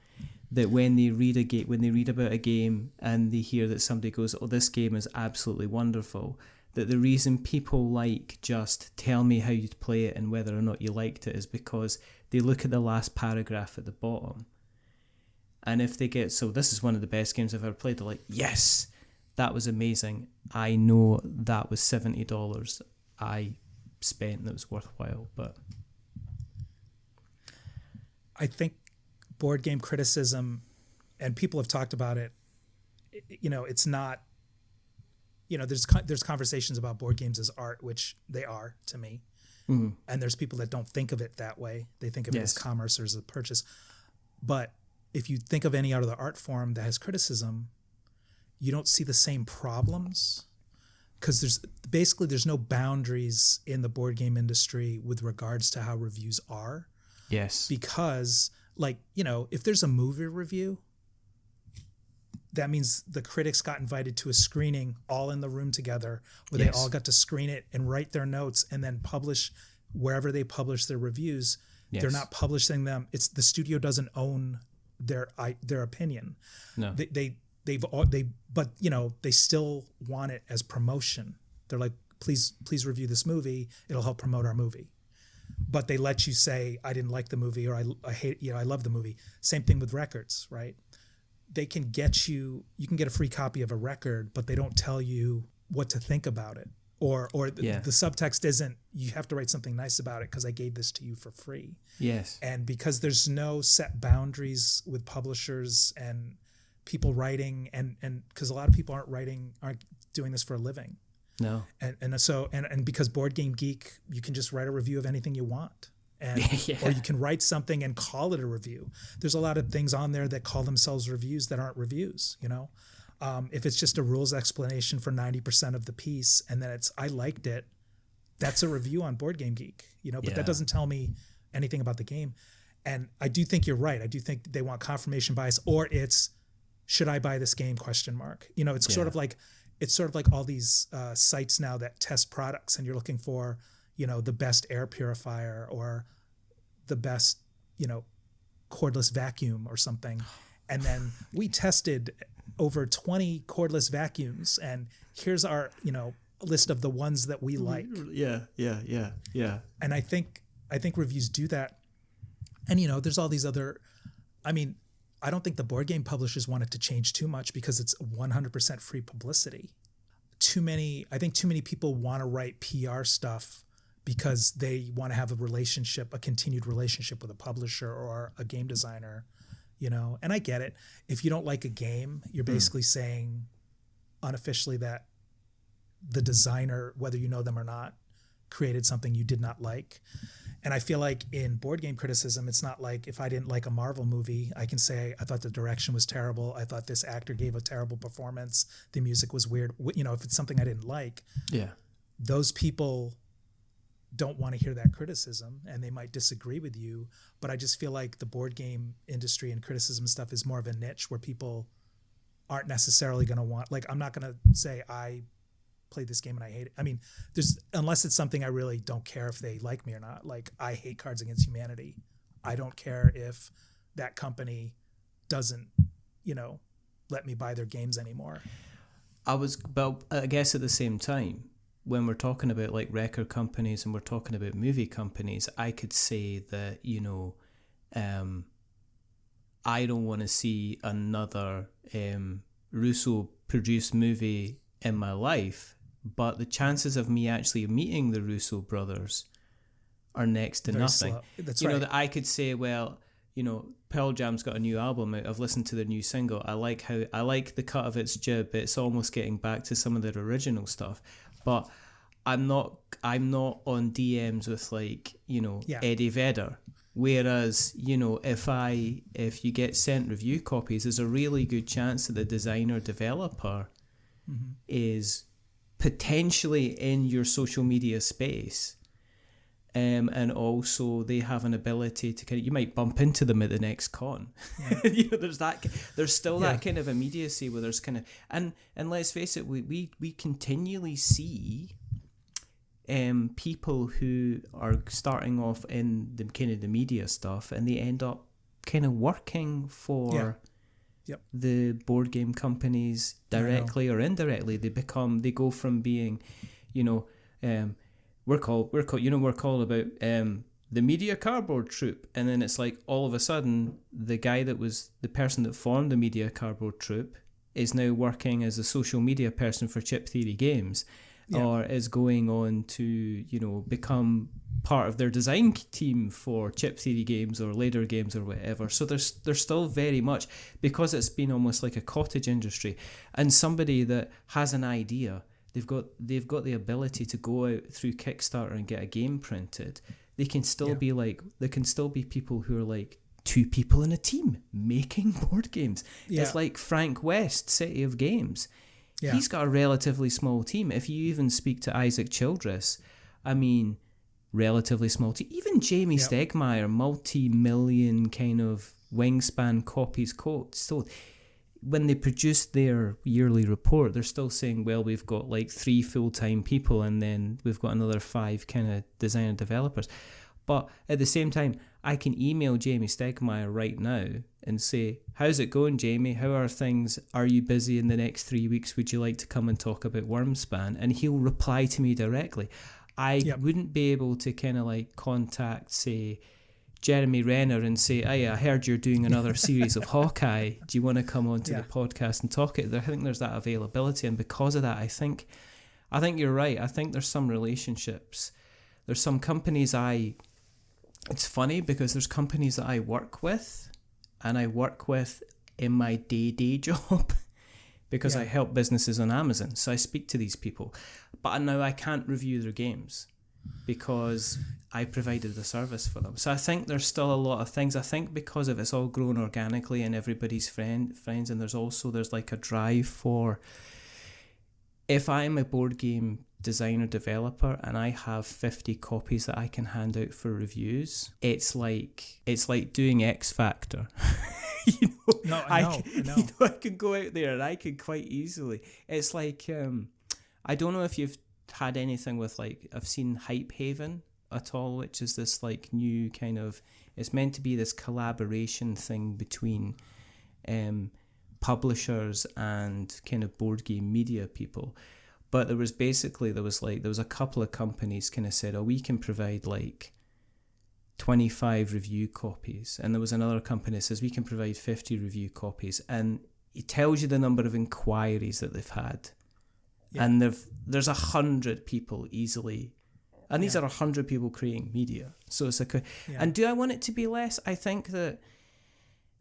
That when they read about a game and they hear that somebody goes, "Oh, this game is absolutely wonderful," that the reason people like just tell me how you'd play it and whether or not you liked it is because they look at the last paragraph at the bottom. And if they get, "So this is one of the best games I've ever played," they're like, "Yes, that was amazing. I know that was $70 I spent that was worthwhile." But I think board game criticism, and people have talked about it, it's not, there's conversations about board games as art, which they are to me. Mm-hmm. And there's people that don't think of it that way. They think of it as commerce or as a purchase. But if you think of any other art form that has criticism, you don't see the same problems, because there's no boundaries in the board game industry with regards to how reviews are. Yes. Because, if there's a movie review, that means the critics got invited to a screening all in the room together, where they all got to screen it and write their notes and then publish wherever they publish their reviews. Yes. They're not publishing them. It's the studio doesn't own their opinion. No. They still want it as promotion. They're like, please review this movie. It'll help promote our movie. But they let you say, "I didn't like the movie," or I hate, I love the movie. Same thing with records, right? They can get you can get a free copy of a record, but they don't tell you what to think about it. Or the subtext isn't, "You have to write something nice about it because I gave this to you for free." Yes. And because there's no set boundaries with publishers and people writing, and because a lot of people aren't doing this for a living. No. And because Board Game Geek, you can just write a review of anything you want. And or you can write something and call it a review. There's a lot of things on there that call themselves reviews that aren't reviews, If it's just a rules explanation for 90% of the piece and then it's, "I liked it," that's a review on Board Game Geek, but that doesn't tell me anything about the game. And I do think you're right. I do think they want confirmation bias, or it's, "Should I buy this game?" ? It's sort of like all these sites now that test products, and you're looking for, the best air purifier or the best, cordless vacuum or something. And then we tested over 20 cordless vacuums, and here's our, list of the ones that we like. Yeah. And I think reviews do that. And, there's all these other, I don't think the board game publishers want it to change too much because it's 100% free publicity. I think too many people want to write PR stuff because they want to have a continued relationship with a publisher or a game designer, and I get it. If you don't like a game, you're basically saying unofficially that the designer, whether you know them or not, created something you did not like. And I feel like in board game criticism, it's not like if I didn't like a Marvel movie, I can say, "I thought the direction was terrible. I thought this actor gave a terrible performance. The music was weird." If it's something I didn't like, those people don't want to hear that criticism and they might disagree with you. But I just feel like the board game industry and criticism stuff is more of a niche where people aren't necessarily going to want, I'm not going to say I played this game and I hate it. Unless it's something I really don't care if they like me or not. I hate Cards Against Humanity. I don't care if that company doesn't, let me buy their games anymore. But I guess at the same time, when we're talking about record companies and we're talking about movie companies, I could say that, I don't want to see another Russo produced movie in my life, but the chances of me actually meeting the Russo brothers are next to nothing. Slow. That's right. That I could say, well, Pearl Jam's got a new album out. I've listened to their new single. I like the cut of its jib. It's almost getting back to some of their original stuff. But I'm not on DMs with Eddie Vedder. Whereas, if you get sent review copies, there's a really good chance that the designer developer is potentially in your social media space. And also they have an ability to kind of, you might bump into them at the next con. You know, there's still that kind of immediacy where there's kind of, and let's face it, we continually see people who are starting off in the kind of the media stuff, and they end up kind of working for the board game companies directly or indirectly. They go from being, you know, we're called about the media cardboard troupe, and then it's like all of a sudden the person that formed the media cardboard troupe is now working as a social media person for Chip Theory Games, or is going on to, you know, become part of their design team for Chip Theory Games or later games or whatever. So there's still very much, because it's been almost like a cottage industry, and somebody that has an idea, they've got the ability to go out through Kickstarter and get a game printed. They can still be like, there can still be people who are like 2 people in a team making board games. It's like Frank West, City of Games. He's got a relatively small team. If you even speak to Isaac Childress, I mean, relatively small team. Even Jamie Stegmaier, multi-million kind of Wingspan copies sold. When they produced their yearly report, they're still saying, well, we've got like 3 full-time people and then we've got another 5 kind of designer developers. But at the same time, I can email Jamie Stegmaier right now and say, how's it going, Jamie? How are things? Are you busy in the next 3 weeks? Would you like to come and talk about Wormspan? And he'll reply to me directly. I wouldn't be able to kind of like contact, say, Jeremy Renner and say, I heard you're doing another series of Hawkeye. Do you want to come onto the podcast and talk it? I think there's that availability, and because of that, I think you're right. I think there's some relationships. There's some companies it's funny because there's companies that I work with, and I work with in my day job because I help businesses on Amazon. So I speak to these people, but now I can't review their games because I provided the service for them. So I think there's still a lot of things. I think because of it's all grown organically and everybody's friends, and there's like a drive for, if I'm a board game designer developer and I have 50 copies that I can hand out for reviews, it's like doing X Factor. You know, I know. You know, I can go out there and I can quite easily. It's like I don't know if you've had anything with, like, I've seen Hype Haven at all, which is this like new kind of, it's meant to be this collaboration thing between publishers and kind of board game media people. But there was a couple of companies kind of said, oh, we can provide like 25 review copies. And there was another company that says we can provide 50 review copies. And it tells you the number of inquiries that they've had. Yeah. And there's 100 people easily. And these are 100 people creating media. So it's and do I want it to be less? I think that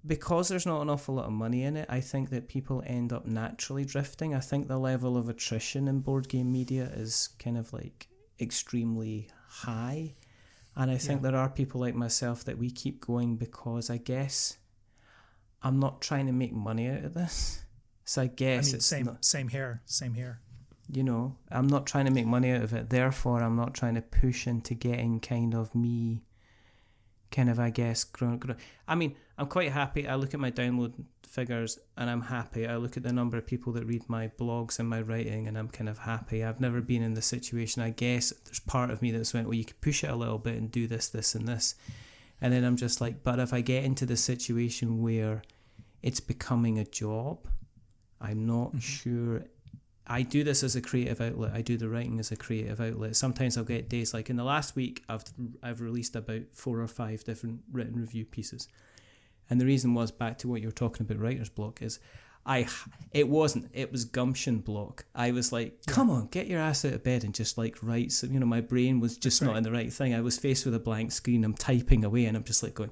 because there's not an awful lot of money in it, I think that people end up naturally drifting. I think the level of attrition in board game media is kind of like extremely high. And I think there are people like myself that we keep going because I guess I'm not trying to make money out of this. So I guess it's same here. You know, I'm not trying to make money out of it. Therefore, I'm not trying to push into getting kind of me, kind of, I guess, grown. I mean, I'm quite happy. I look at my download figures and I'm happy. I look at the number of people that read my blogs and my writing and I'm kind of happy. I've never been in the situation. I guess there's part of me that's went, well, you could push it a little bit and do this, this and this. And then I'm just like, but if I get into the situation where it's becoming a job, I'm not sure. I do this as a creative outlet. I do the writing as a creative outlet. Sometimes I'll get days like in the last week, I've released about 4 or 5 different written review pieces. And the reason was, back to what you were talking about, writer's block, is it was gumption block. I was like, come on, get your ass out of bed and just like write. So, you know, my brain was just not in the right thing. I was faced with a blank screen. I'm typing away and I'm just like going,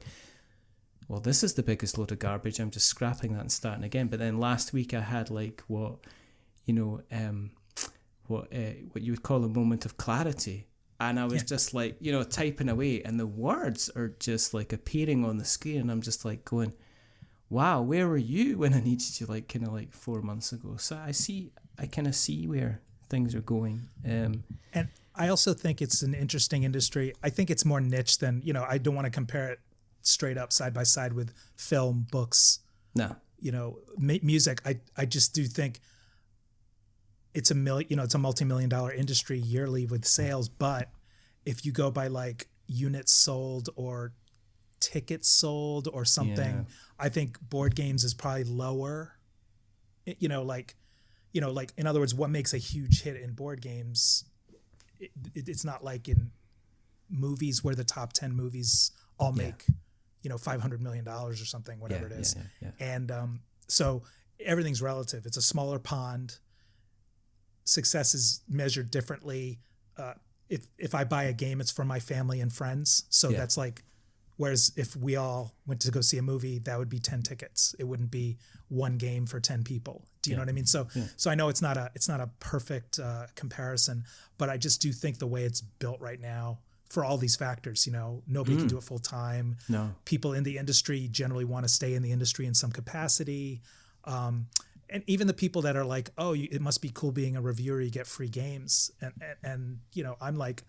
well, this is the biggest load of garbage. I'm just scrapping that and starting again. But then last week I had like what you would call a moment of clarity. And I was just like, you know, typing away and the words are just like appearing on the screen. And I'm just like going, wow, where were you when I needed you, like kind of like 4 months ago? So I kind of see where things are going. I also think it's an interesting industry. I think it's more niche than, I don't want to compare it straight up side by side with film, books, No. Music. I just do think it's it's a multi-million-dollar industry yearly with sales. But if you go by like units sold or tickets sold or something, I think board games is probably lower. Like in other words, what makes a huge hit in board games? It's not like in movies where the top 10 movies all make, $500 million or something, whatever it is. Yeah. And so everything's relative. It's a smaller pond. Success is measured differently. If I buy a game, it's for my family and friends. So that's like, whereas if we all went to go see a movie, that would be 10 tickets. It wouldn't be one game for 10 people. Do you know what I mean? So I know it's not a perfect comparison, but I just do think the way it's built right now, for all these factors, nobody can do it full time. No. People in the industry generally want to stay in the industry in some capacity. And even the people that are like, oh, it must be cool being a reviewer, you get free games. And I'm like,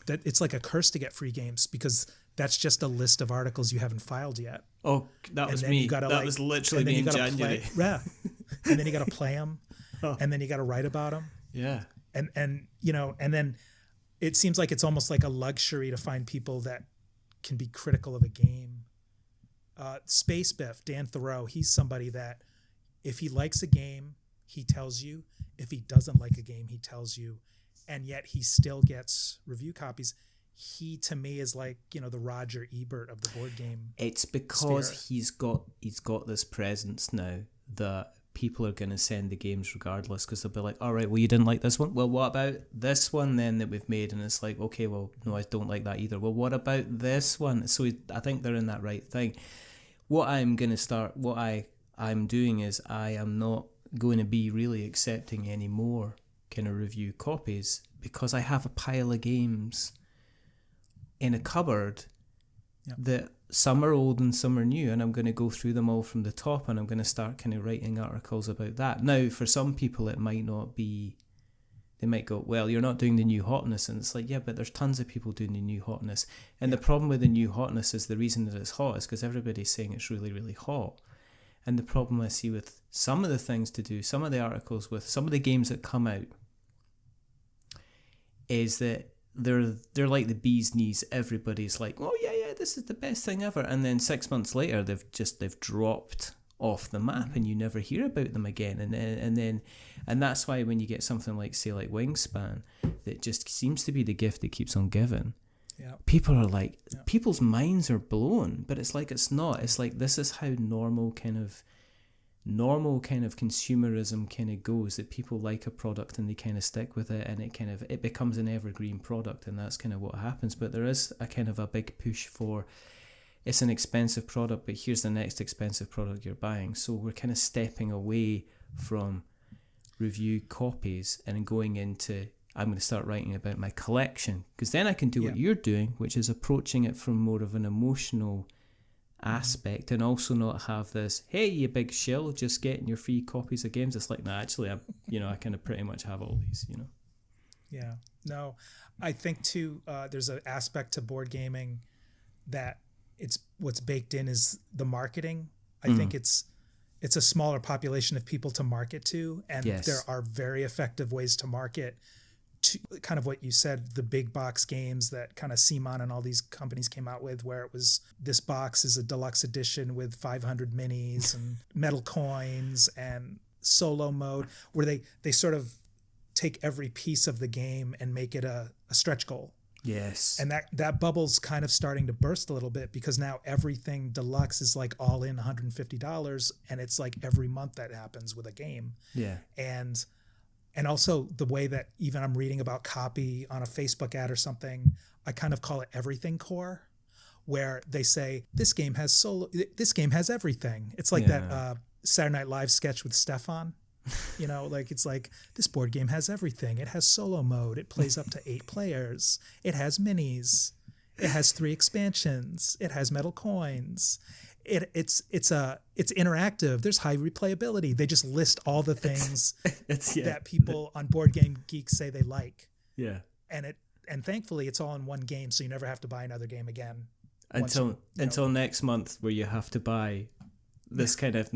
that it's like a curse to get free games because that's just a list of articles you haven't filed yet. Oh, that was me. That was literally me in January. And then you got to play them, and then you got to write about them. Yeah. And then it seems like it's almost like a luxury to find people that can be critical of a game. Space Biff, Dan Thoreau, he's somebody that if he likes a game, he tells you. If he doesn't like a game, he tells you. And yet he still gets review copies. He, to me, is like, the Roger Ebert of the board game. It's because he's got this presence now that people are going to send the games regardless, because they'll be like, all right, well, you didn't like this one? Well, what about this one then that we've made? And it's like, okay, well, no, I don't like that either. Well, what about this one? So I think they're in that right thing. What I'm doing is I am not going to be really accepting any more kind of review copies because I have a pile of games in a cupboard that some are old and some are new, and I'm going to go through them all from the top, and I'm going to start kind of writing articles about that. Now, for some people, it might not be. They might go, well, you're not doing the new hotness, and it's like, yeah, but there's tons of people doing the new hotness, and the problem with the new hotness is the reason that it's hot is because everybody's saying it's really, really hot. And the problem I see with some of the things to do, some of the articles with some of the games that come out, is that they're like the bee's knees. Everybody's like, oh yeah, this is the best thing ever, and then 6 months later they've dropped off the map, and you never hear about them again. And that's why when you get something like, say, like Wingspan, that just seems to be the gift that keeps on giving. Yeah. People are like, people's minds are blown, but it's like it's not. It's like this is how normal kind of consumerism kind of goes, that people like a product and they kind of stick with it, and it becomes an evergreen product, and that's kind of what happens. But there is a kind of a big push for, it's an expensive product, but here's the next expensive product you're buying. So we're kind of stepping away from review copies and going into, I'm going to start writing about my collection, because then I can do what you're doing, which is approaching it from more of an emotional aspect, and also not have this, hey, you big shill, just getting your free copies of games. It's like, no, actually, I kind of pretty much have all these, Yeah. No, I think too, there's an aspect to board gaming that it's what's baked in is the marketing. I think it's a smaller population of people to market to, and there are very effective ways to market to kind of what you said, the big box games that kind of CMON and all these companies came out with, where it was, this box is a deluxe edition with 500 minis and metal coins and solo mode, where they sort of take every piece of the game and make it a stretch goal. Yes. And that bubble's kind of starting to burst a little bit, because now everything deluxe is like all in $150, and it's like every month that happens with a game. Yeah. And also the way that even I'm reading about copy on a Facebook ad or something, I kind of call it everything core, where they say this game has everything. It's like that Saturday Night Live sketch with Stefan. Like it's like, this board game has everything. It has solo mode. It plays up to 8 players. It has minis. It has 3 expansions. It has metal coins. It's interactive. There's high replayability. They just list all the things that people on Board Game Geek say they like. Yeah. and thankfully it's all in one game, so you never have to buy another game again until next month, where you have to buy this kind of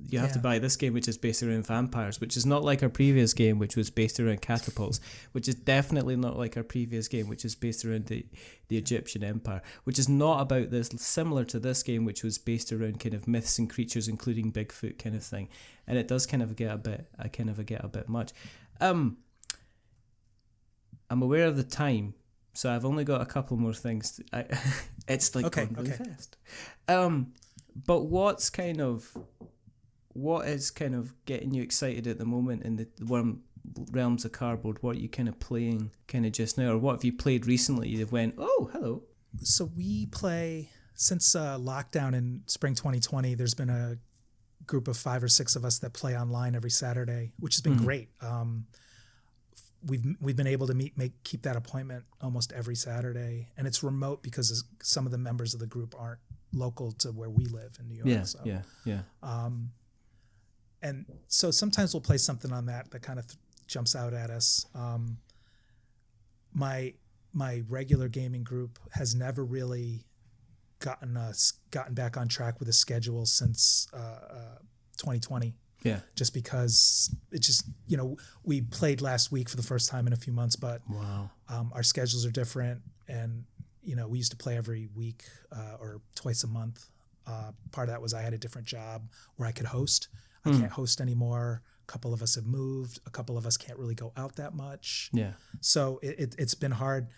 you have to buy this game, which is based around vampires, which is not like our previous game, which was based around catapults, which is definitely not like our previous game, which is based around the Egyptian Empire, which is not about this, similar to this game, which was based around kind of myths and creatures, including Bigfoot kind of thing, and it does kind of get a bit much. I'm aware of the time, so I've only got a couple more things. It's like going really fast. But what is kind of getting you excited at the moment in the realms of cardboard? What are you kind of playing kind of just now, or what have you played recently that went, oh, hello? So we play, since lockdown in spring 2020, there's been a group of 5 or 6 of us that play online every Saturday, which has been great. We've been able to keep that appointment almost every Saturday, and it's remote because some of the members of the group aren't local to where we live in New York. Yeah. And so sometimes we'll play something on that kind of jumps out at us. My regular gaming group has never really gotten back on track with a schedule since 2020. Yeah. Just because it just, we played last week for the first time in a few months, but wow. Our schedules are different, and we used to play every week or twice a month. Part of that was I had a different job where I could host. I can't host anymore. A couple of us have moved. A couple of us can't really go out that much. Yeah. So it's been hard.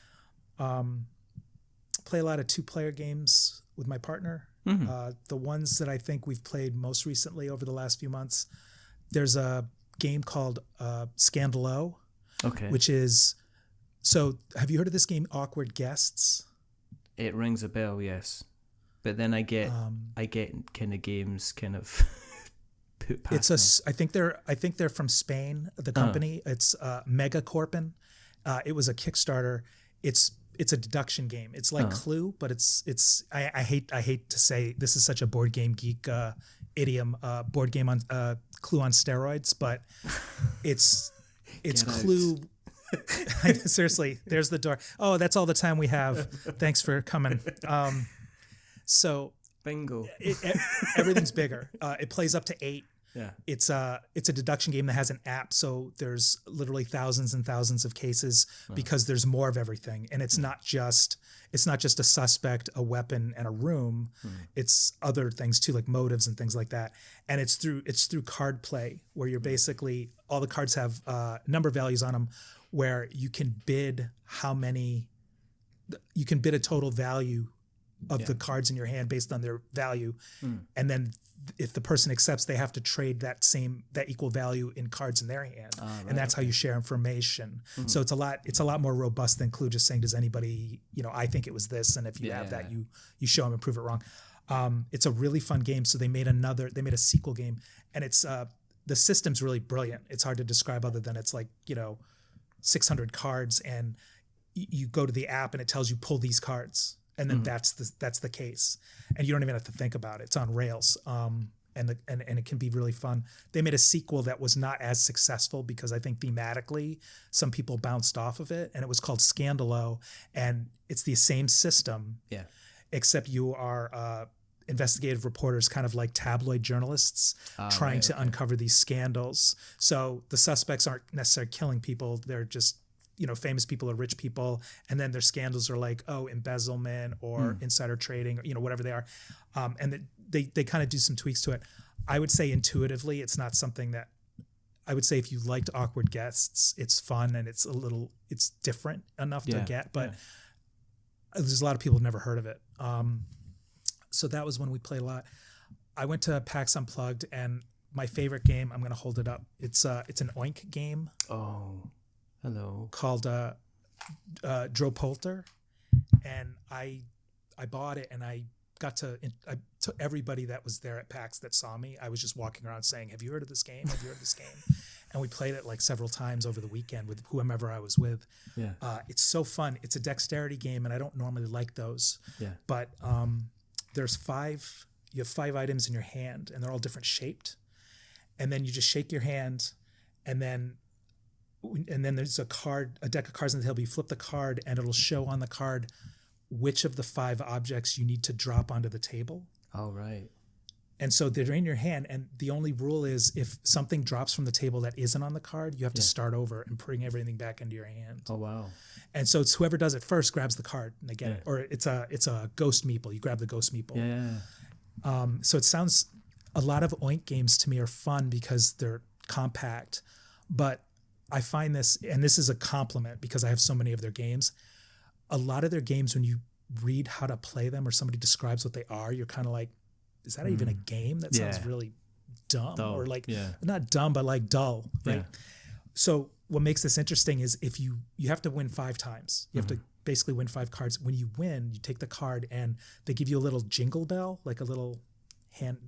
Play a lot of 2-player games with my partner. The ones that I think we've played most recently over the last few months, there's a game called Scandalo, which is, so have you heard of this game, Awkward Guests? It rings a bell, yes. But then I get kind of games kind of put past me. I think they're from Spain, the company. It's Megacorpin. It was a Kickstarter. It's a deduction game. It's like Clue, but I hate to say this is such a board game geek idiom, board game on Clue on steroids, but it's Clue. Seriously, there's the door. Oh, that's all the time we have. Thanks for coming. So bingo. Everything's bigger. It plays up to 8. Yeah. It's a deduction game that has an app, so there's literally thousands and thousands of cases because there's more of everything, and it's not just a suspect, a weapon, and a room. It's other things too, like motives and things like that. And it's through card play, where you're basically, all the cards have number values on them, where you can bid a total value of the cards in your hand based on their value, and then if the person accepts, they have to trade that equal value in cards in their hand, and that's how you share information. So it's a lot more robust than Clue, just saying, does anybody, I think it was this, and if you have that, you show them and prove it wrong. It's a really fun game. So they made a sequel game, and it's the system's really brilliant. It's hard to describe other than it's like 600 cards, and you go to the app and it tells you pull these cards. And then that's the case, and you don't even have to think about it. It's on rails, and it can be really fun. They made a sequel that was not as successful because I think thematically some people bounced off of it, and it was called Scandalo, and it's the same system, except you are investigative reporters, kind of like tabloid journalists, trying to uncover these scandals. So the suspects aren't necessarily killing people; they're just famous people or rich people, and then their scandals are like, embezzlement or insider trading, or whatever they are. And they kind of do some tweaks to it. I would say intuitively, it's not something that I would say if you liked Awkward Guests, it's fun and it's different enough to get, but there's a lot of people who've never heard of it. So that was when we played a lot. I went to PAX Unplugged, and my favorite game, I'm going to hold it up. It's an Oink game. Oh, hello. Called Dropolter, and I bought it, and I to everybody that was there at PAX that saw me, I was just walking around saying, have you heard of this game? Have you heard of this game? And we played it like several times over the weekend with whomever I was with. Yeah. It's so fun. It's a dexterity game, and I don't normally like those. Yeah. But you have 5 items in your hand, and they're all different shaped. And then you just shake your hand, and then and then there's a deck of cards on the table. You flip the card, and it'll show on the card which of the 5 objects you need to drop onto the table. Oh, right. And so they're in your hand, and the only rule is if something drops from the table that isn't on the card, you have to start over and bring everything back into your hand. Oh, wow. And so it's whoever does it first grabs the card and they get it. Or it's a ghost meeple. You grab the ghost meeple. Yeah. So it sounds, a lot of Oink games to me are fun because they're compact, but I find this, and this is a compliment because I have so many of their games. A lot of their games, when you read how to play them or somebody describes what they are, you're kind of like, is that even a game? That sounds really dumb. Dull. Or like, not dumb, but like dull, right? Yeah. So what makes this interesting is if you have to win 5 times. You have to basically win 5 cards. When you win, you take the card and they give you a little jingle bell, like a little hand,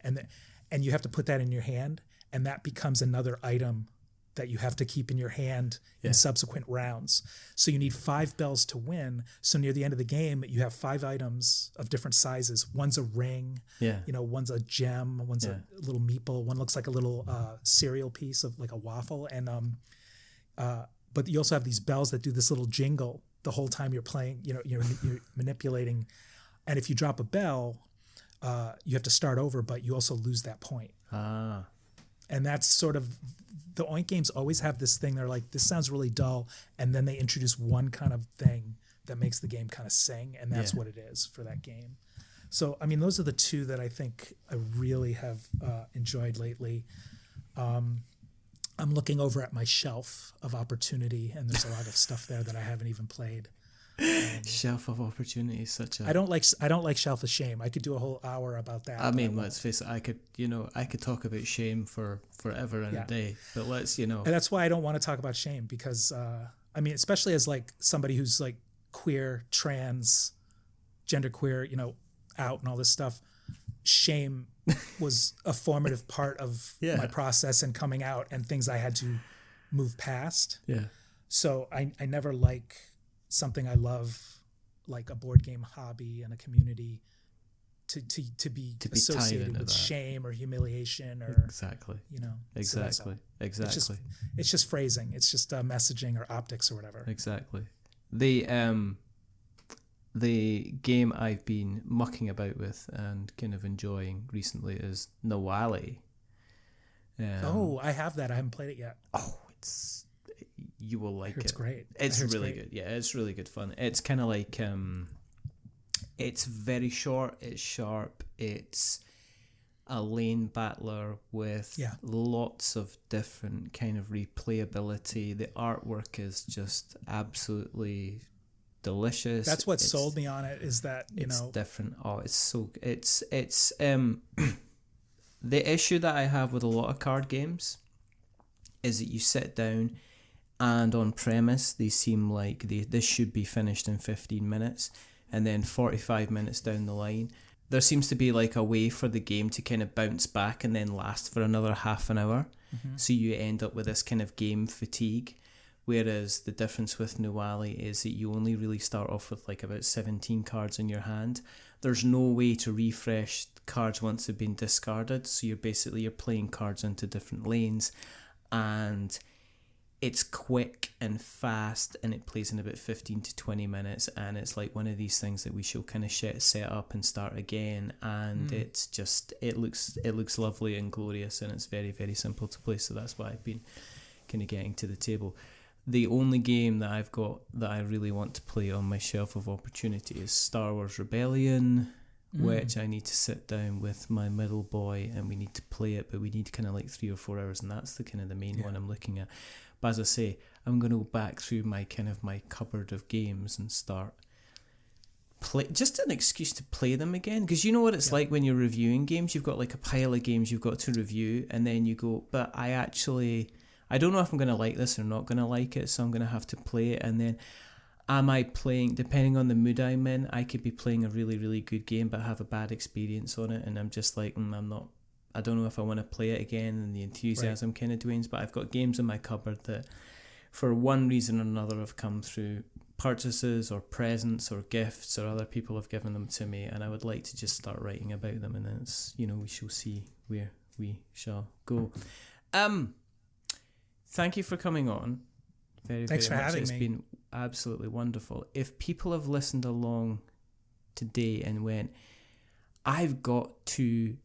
and you have to put that in your hand, and that becomes another item that you have to keep in your hand in subsequent rounds. So you need 5 bells to win. So near the end of the game, you have 5 items of different sizes. One's a ring, one's a gem, one's a little meeple, one looks like a little cereal piece of like a waffle. And but you also have these bells that do this little jingle the whole time you're playing, you're manipulating. And if you drop a bell, you have to start over, but you also lose that point. And that's sort of, the Oink games always have this thing. They're like, this sounds really dull. And then they introduce one kind of thing that makes the game kind of sing. And that's what it is for that game. So, I mean, those are the 2 that I think I really have enjoyed lately. I'm looking over at my shelf of opportunity, and there's a lot of stuff there that I haven't even played. Shelf of opportunity is such a... I don't like Shelf of Shame. I could do a whole hour about that. I mean, let's face it, I could talk about shame for forever and a day, but let's, And that's why I don't want to talk about shame, because I mean, especially as like somebody who's like queer, trans, genderqueer, out and all this stuff, shame was a formative part of my process and coming out, and things I had to move past. Yeah. So I never like something I love, like a board game hobby and a community, to be associated with shame or humiliation or exactly. So it's just phrasing. It's just messaging or optics or whatever. Exactly. The game I've been mucking about with and kind of enjoying recently is Nawali. I have that. I haven't played it yet. You will like it. It's great. It's really good. Yeah, it's really good fun. It's kind of like it's very short. It's sharp. It's a lane battler with lots of different kind of replayability. The artwork is just absolutely delicious. That's what sold me on it. Is that it's different. Oh, it's so it's the issue that I have with a lot of card games is that you sit down. And on premise, they seem like this should be finished in 15 minutes. And then 45 minutes down the line, there seems to be like a way for the game to kind of bounce back and then last for another half an hour. Mm-hmm. So you end up with this kind of game fatigue. Whereas the difference with Nawali is that you only really start off with like about 17 cards in your hand. There's no way to refresh cards once they've been discarded. So you're playing cards into different lanes. And it's quick and fast, and it plays in about 15 to 20 minutes, and it's like one of these things that we shall kind of set up and start again, and it's just it looks lovely and glorious, and it's very, very simple to play. So that's why I've been kind of getting to the table. The only game that I've got that I really want to play on my shelf of opportunity is Star Wars Rebellion, which I need to sit down with my middle boy and we need to play it, but we need kind of like 3 or 4 hours, and that's the kind of the main one I'm looking at. But as I say, I'm going to go back through my cupboard of games and start play. Just an excuse to play them again, because you know what it's like when you're reviewing games. You've got like a pile of games you've got to review, and then you go, but I don't know if I'm going to like this or not going to like it, so I'm going to have to play it. And then am I playing, depending on the mood I'm in, I could be playing a really, really good game but have a bad experience on it, and I'm just like, I don't know if I want to play it again, and the enthusiasm kind of dwindles. But I've got games in my cupboard that, for one reason or another, have come through purchases or presents or gifts, or other people have given them to me, and I would like to just start writing about them, and then it's, we shall see where we shall go. thank you for coming on. Thanks for having It's me. been absolutely wonderful. If people have listened along today and went, I've got to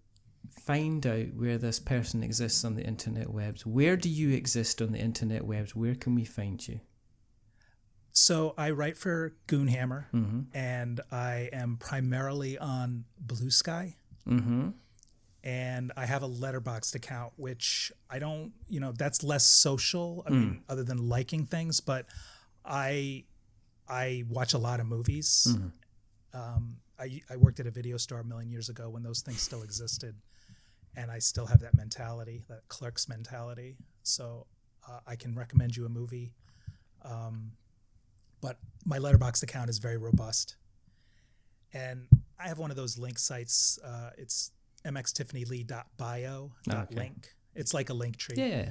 find out where this person exists on the internet webs. Where do you exist on the internet webs? Where can we find you? So I write for Goonhammer, and I am primarily on Blue Sky. And I have a Letterboxd account, which I don't, that's less social. I mean, other than liking things, but I watch a lot of movies. I worked at a video store a million years ago when those things still existed, and I still have that mentality, that Clerks mentality. So I can recommend you a movie. But my Letterboxd account is very robust. And I have one of those link sites. It's mxtiffanyleigh.bio.link. It's like a link tree. Yeah.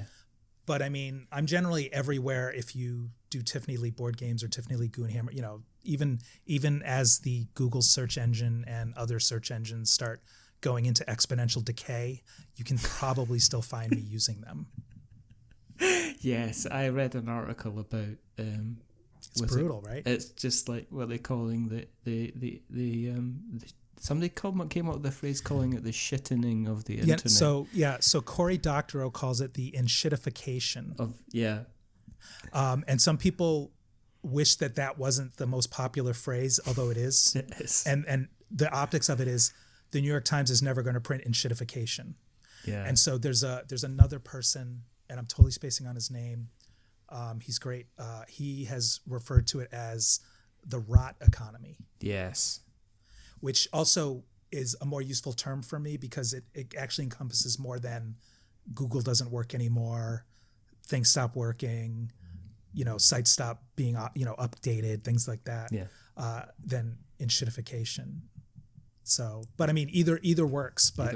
But I mean, I'm generally everywhere if you do Tiffany Leigh board games or Tiffany Leigh Goonhammer, even as the Google search engine and other search engines start going into exponential decay, you can probably still find me using them. Yes, I read an article about it's brutal, right? It's just like what they're calling somebody came up with the phrase calling it the shittening of the internet. So Cory Doctorow calls it the enshittification. And some people wish that wasn't the most popular phrase, although it is. It is. And the optics of it is the New York Times is never going to print enshittification. Yeah. And so there's another person, and I'm totally spacing on his name. He's great. He has referred to it as the rot economy. Yes. Which also is a more useful term for me because it actually encompasses more than Google doesn't work anymore, things stop working, sites stop being updated, things like that. Yeah. Than enshittification. So, but I mean, either works. But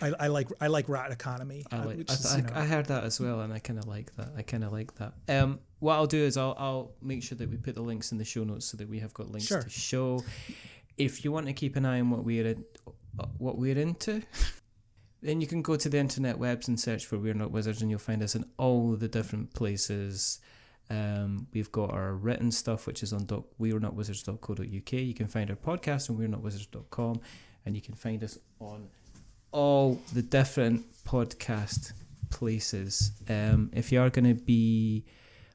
I like rot economy. I heard that as well, and I kind of like that. What I'll do is I'll make sure that we put the links in the show notes so that we have got links to show. If you want to keep an eye on what we're into, then you can go to the internet webs and search for We're Not Wizards, and you'll find us in all the different places. We've got our written stuff, which is on we'renotwizards.co.uk. You can find our podcast on we'renotwizards.com, and you can find us on all the different podcast places. If you are going to be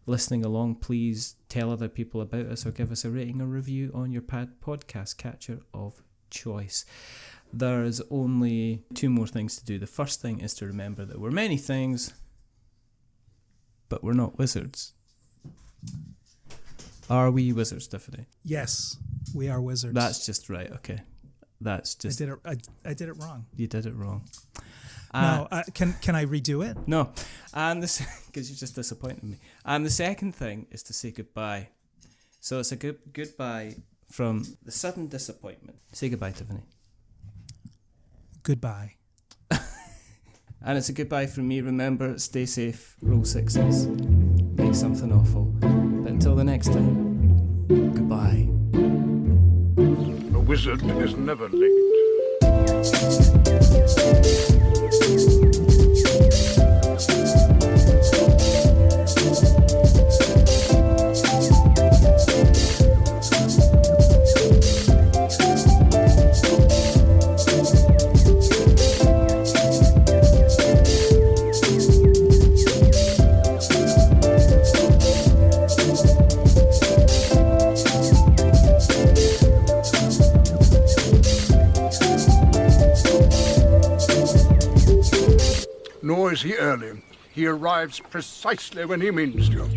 listening along, please tell other people about us or give us a rating or review on your podcast catcher of choice. There's only 2 more things to do. The first thing is to remember that we're many things, but we're not wizards. Are we wizards, Tiffany? Yes, we are wizards. That's just right. Okay, that's just. I did it wrong. You did it wrong. No, can I redo it? No, and because you just disappointed me. And the second thing is to say goodbye. So it's a goodbye from the sudden disappointment. Say goodbye, Tiffany. Goodbye. And it's a goodbye from me. Remember, stay safe, roll 6s, make something awful. But until the next time, goodbye. A wizard is never late. Nor is he early. He arrives precisely when he means to.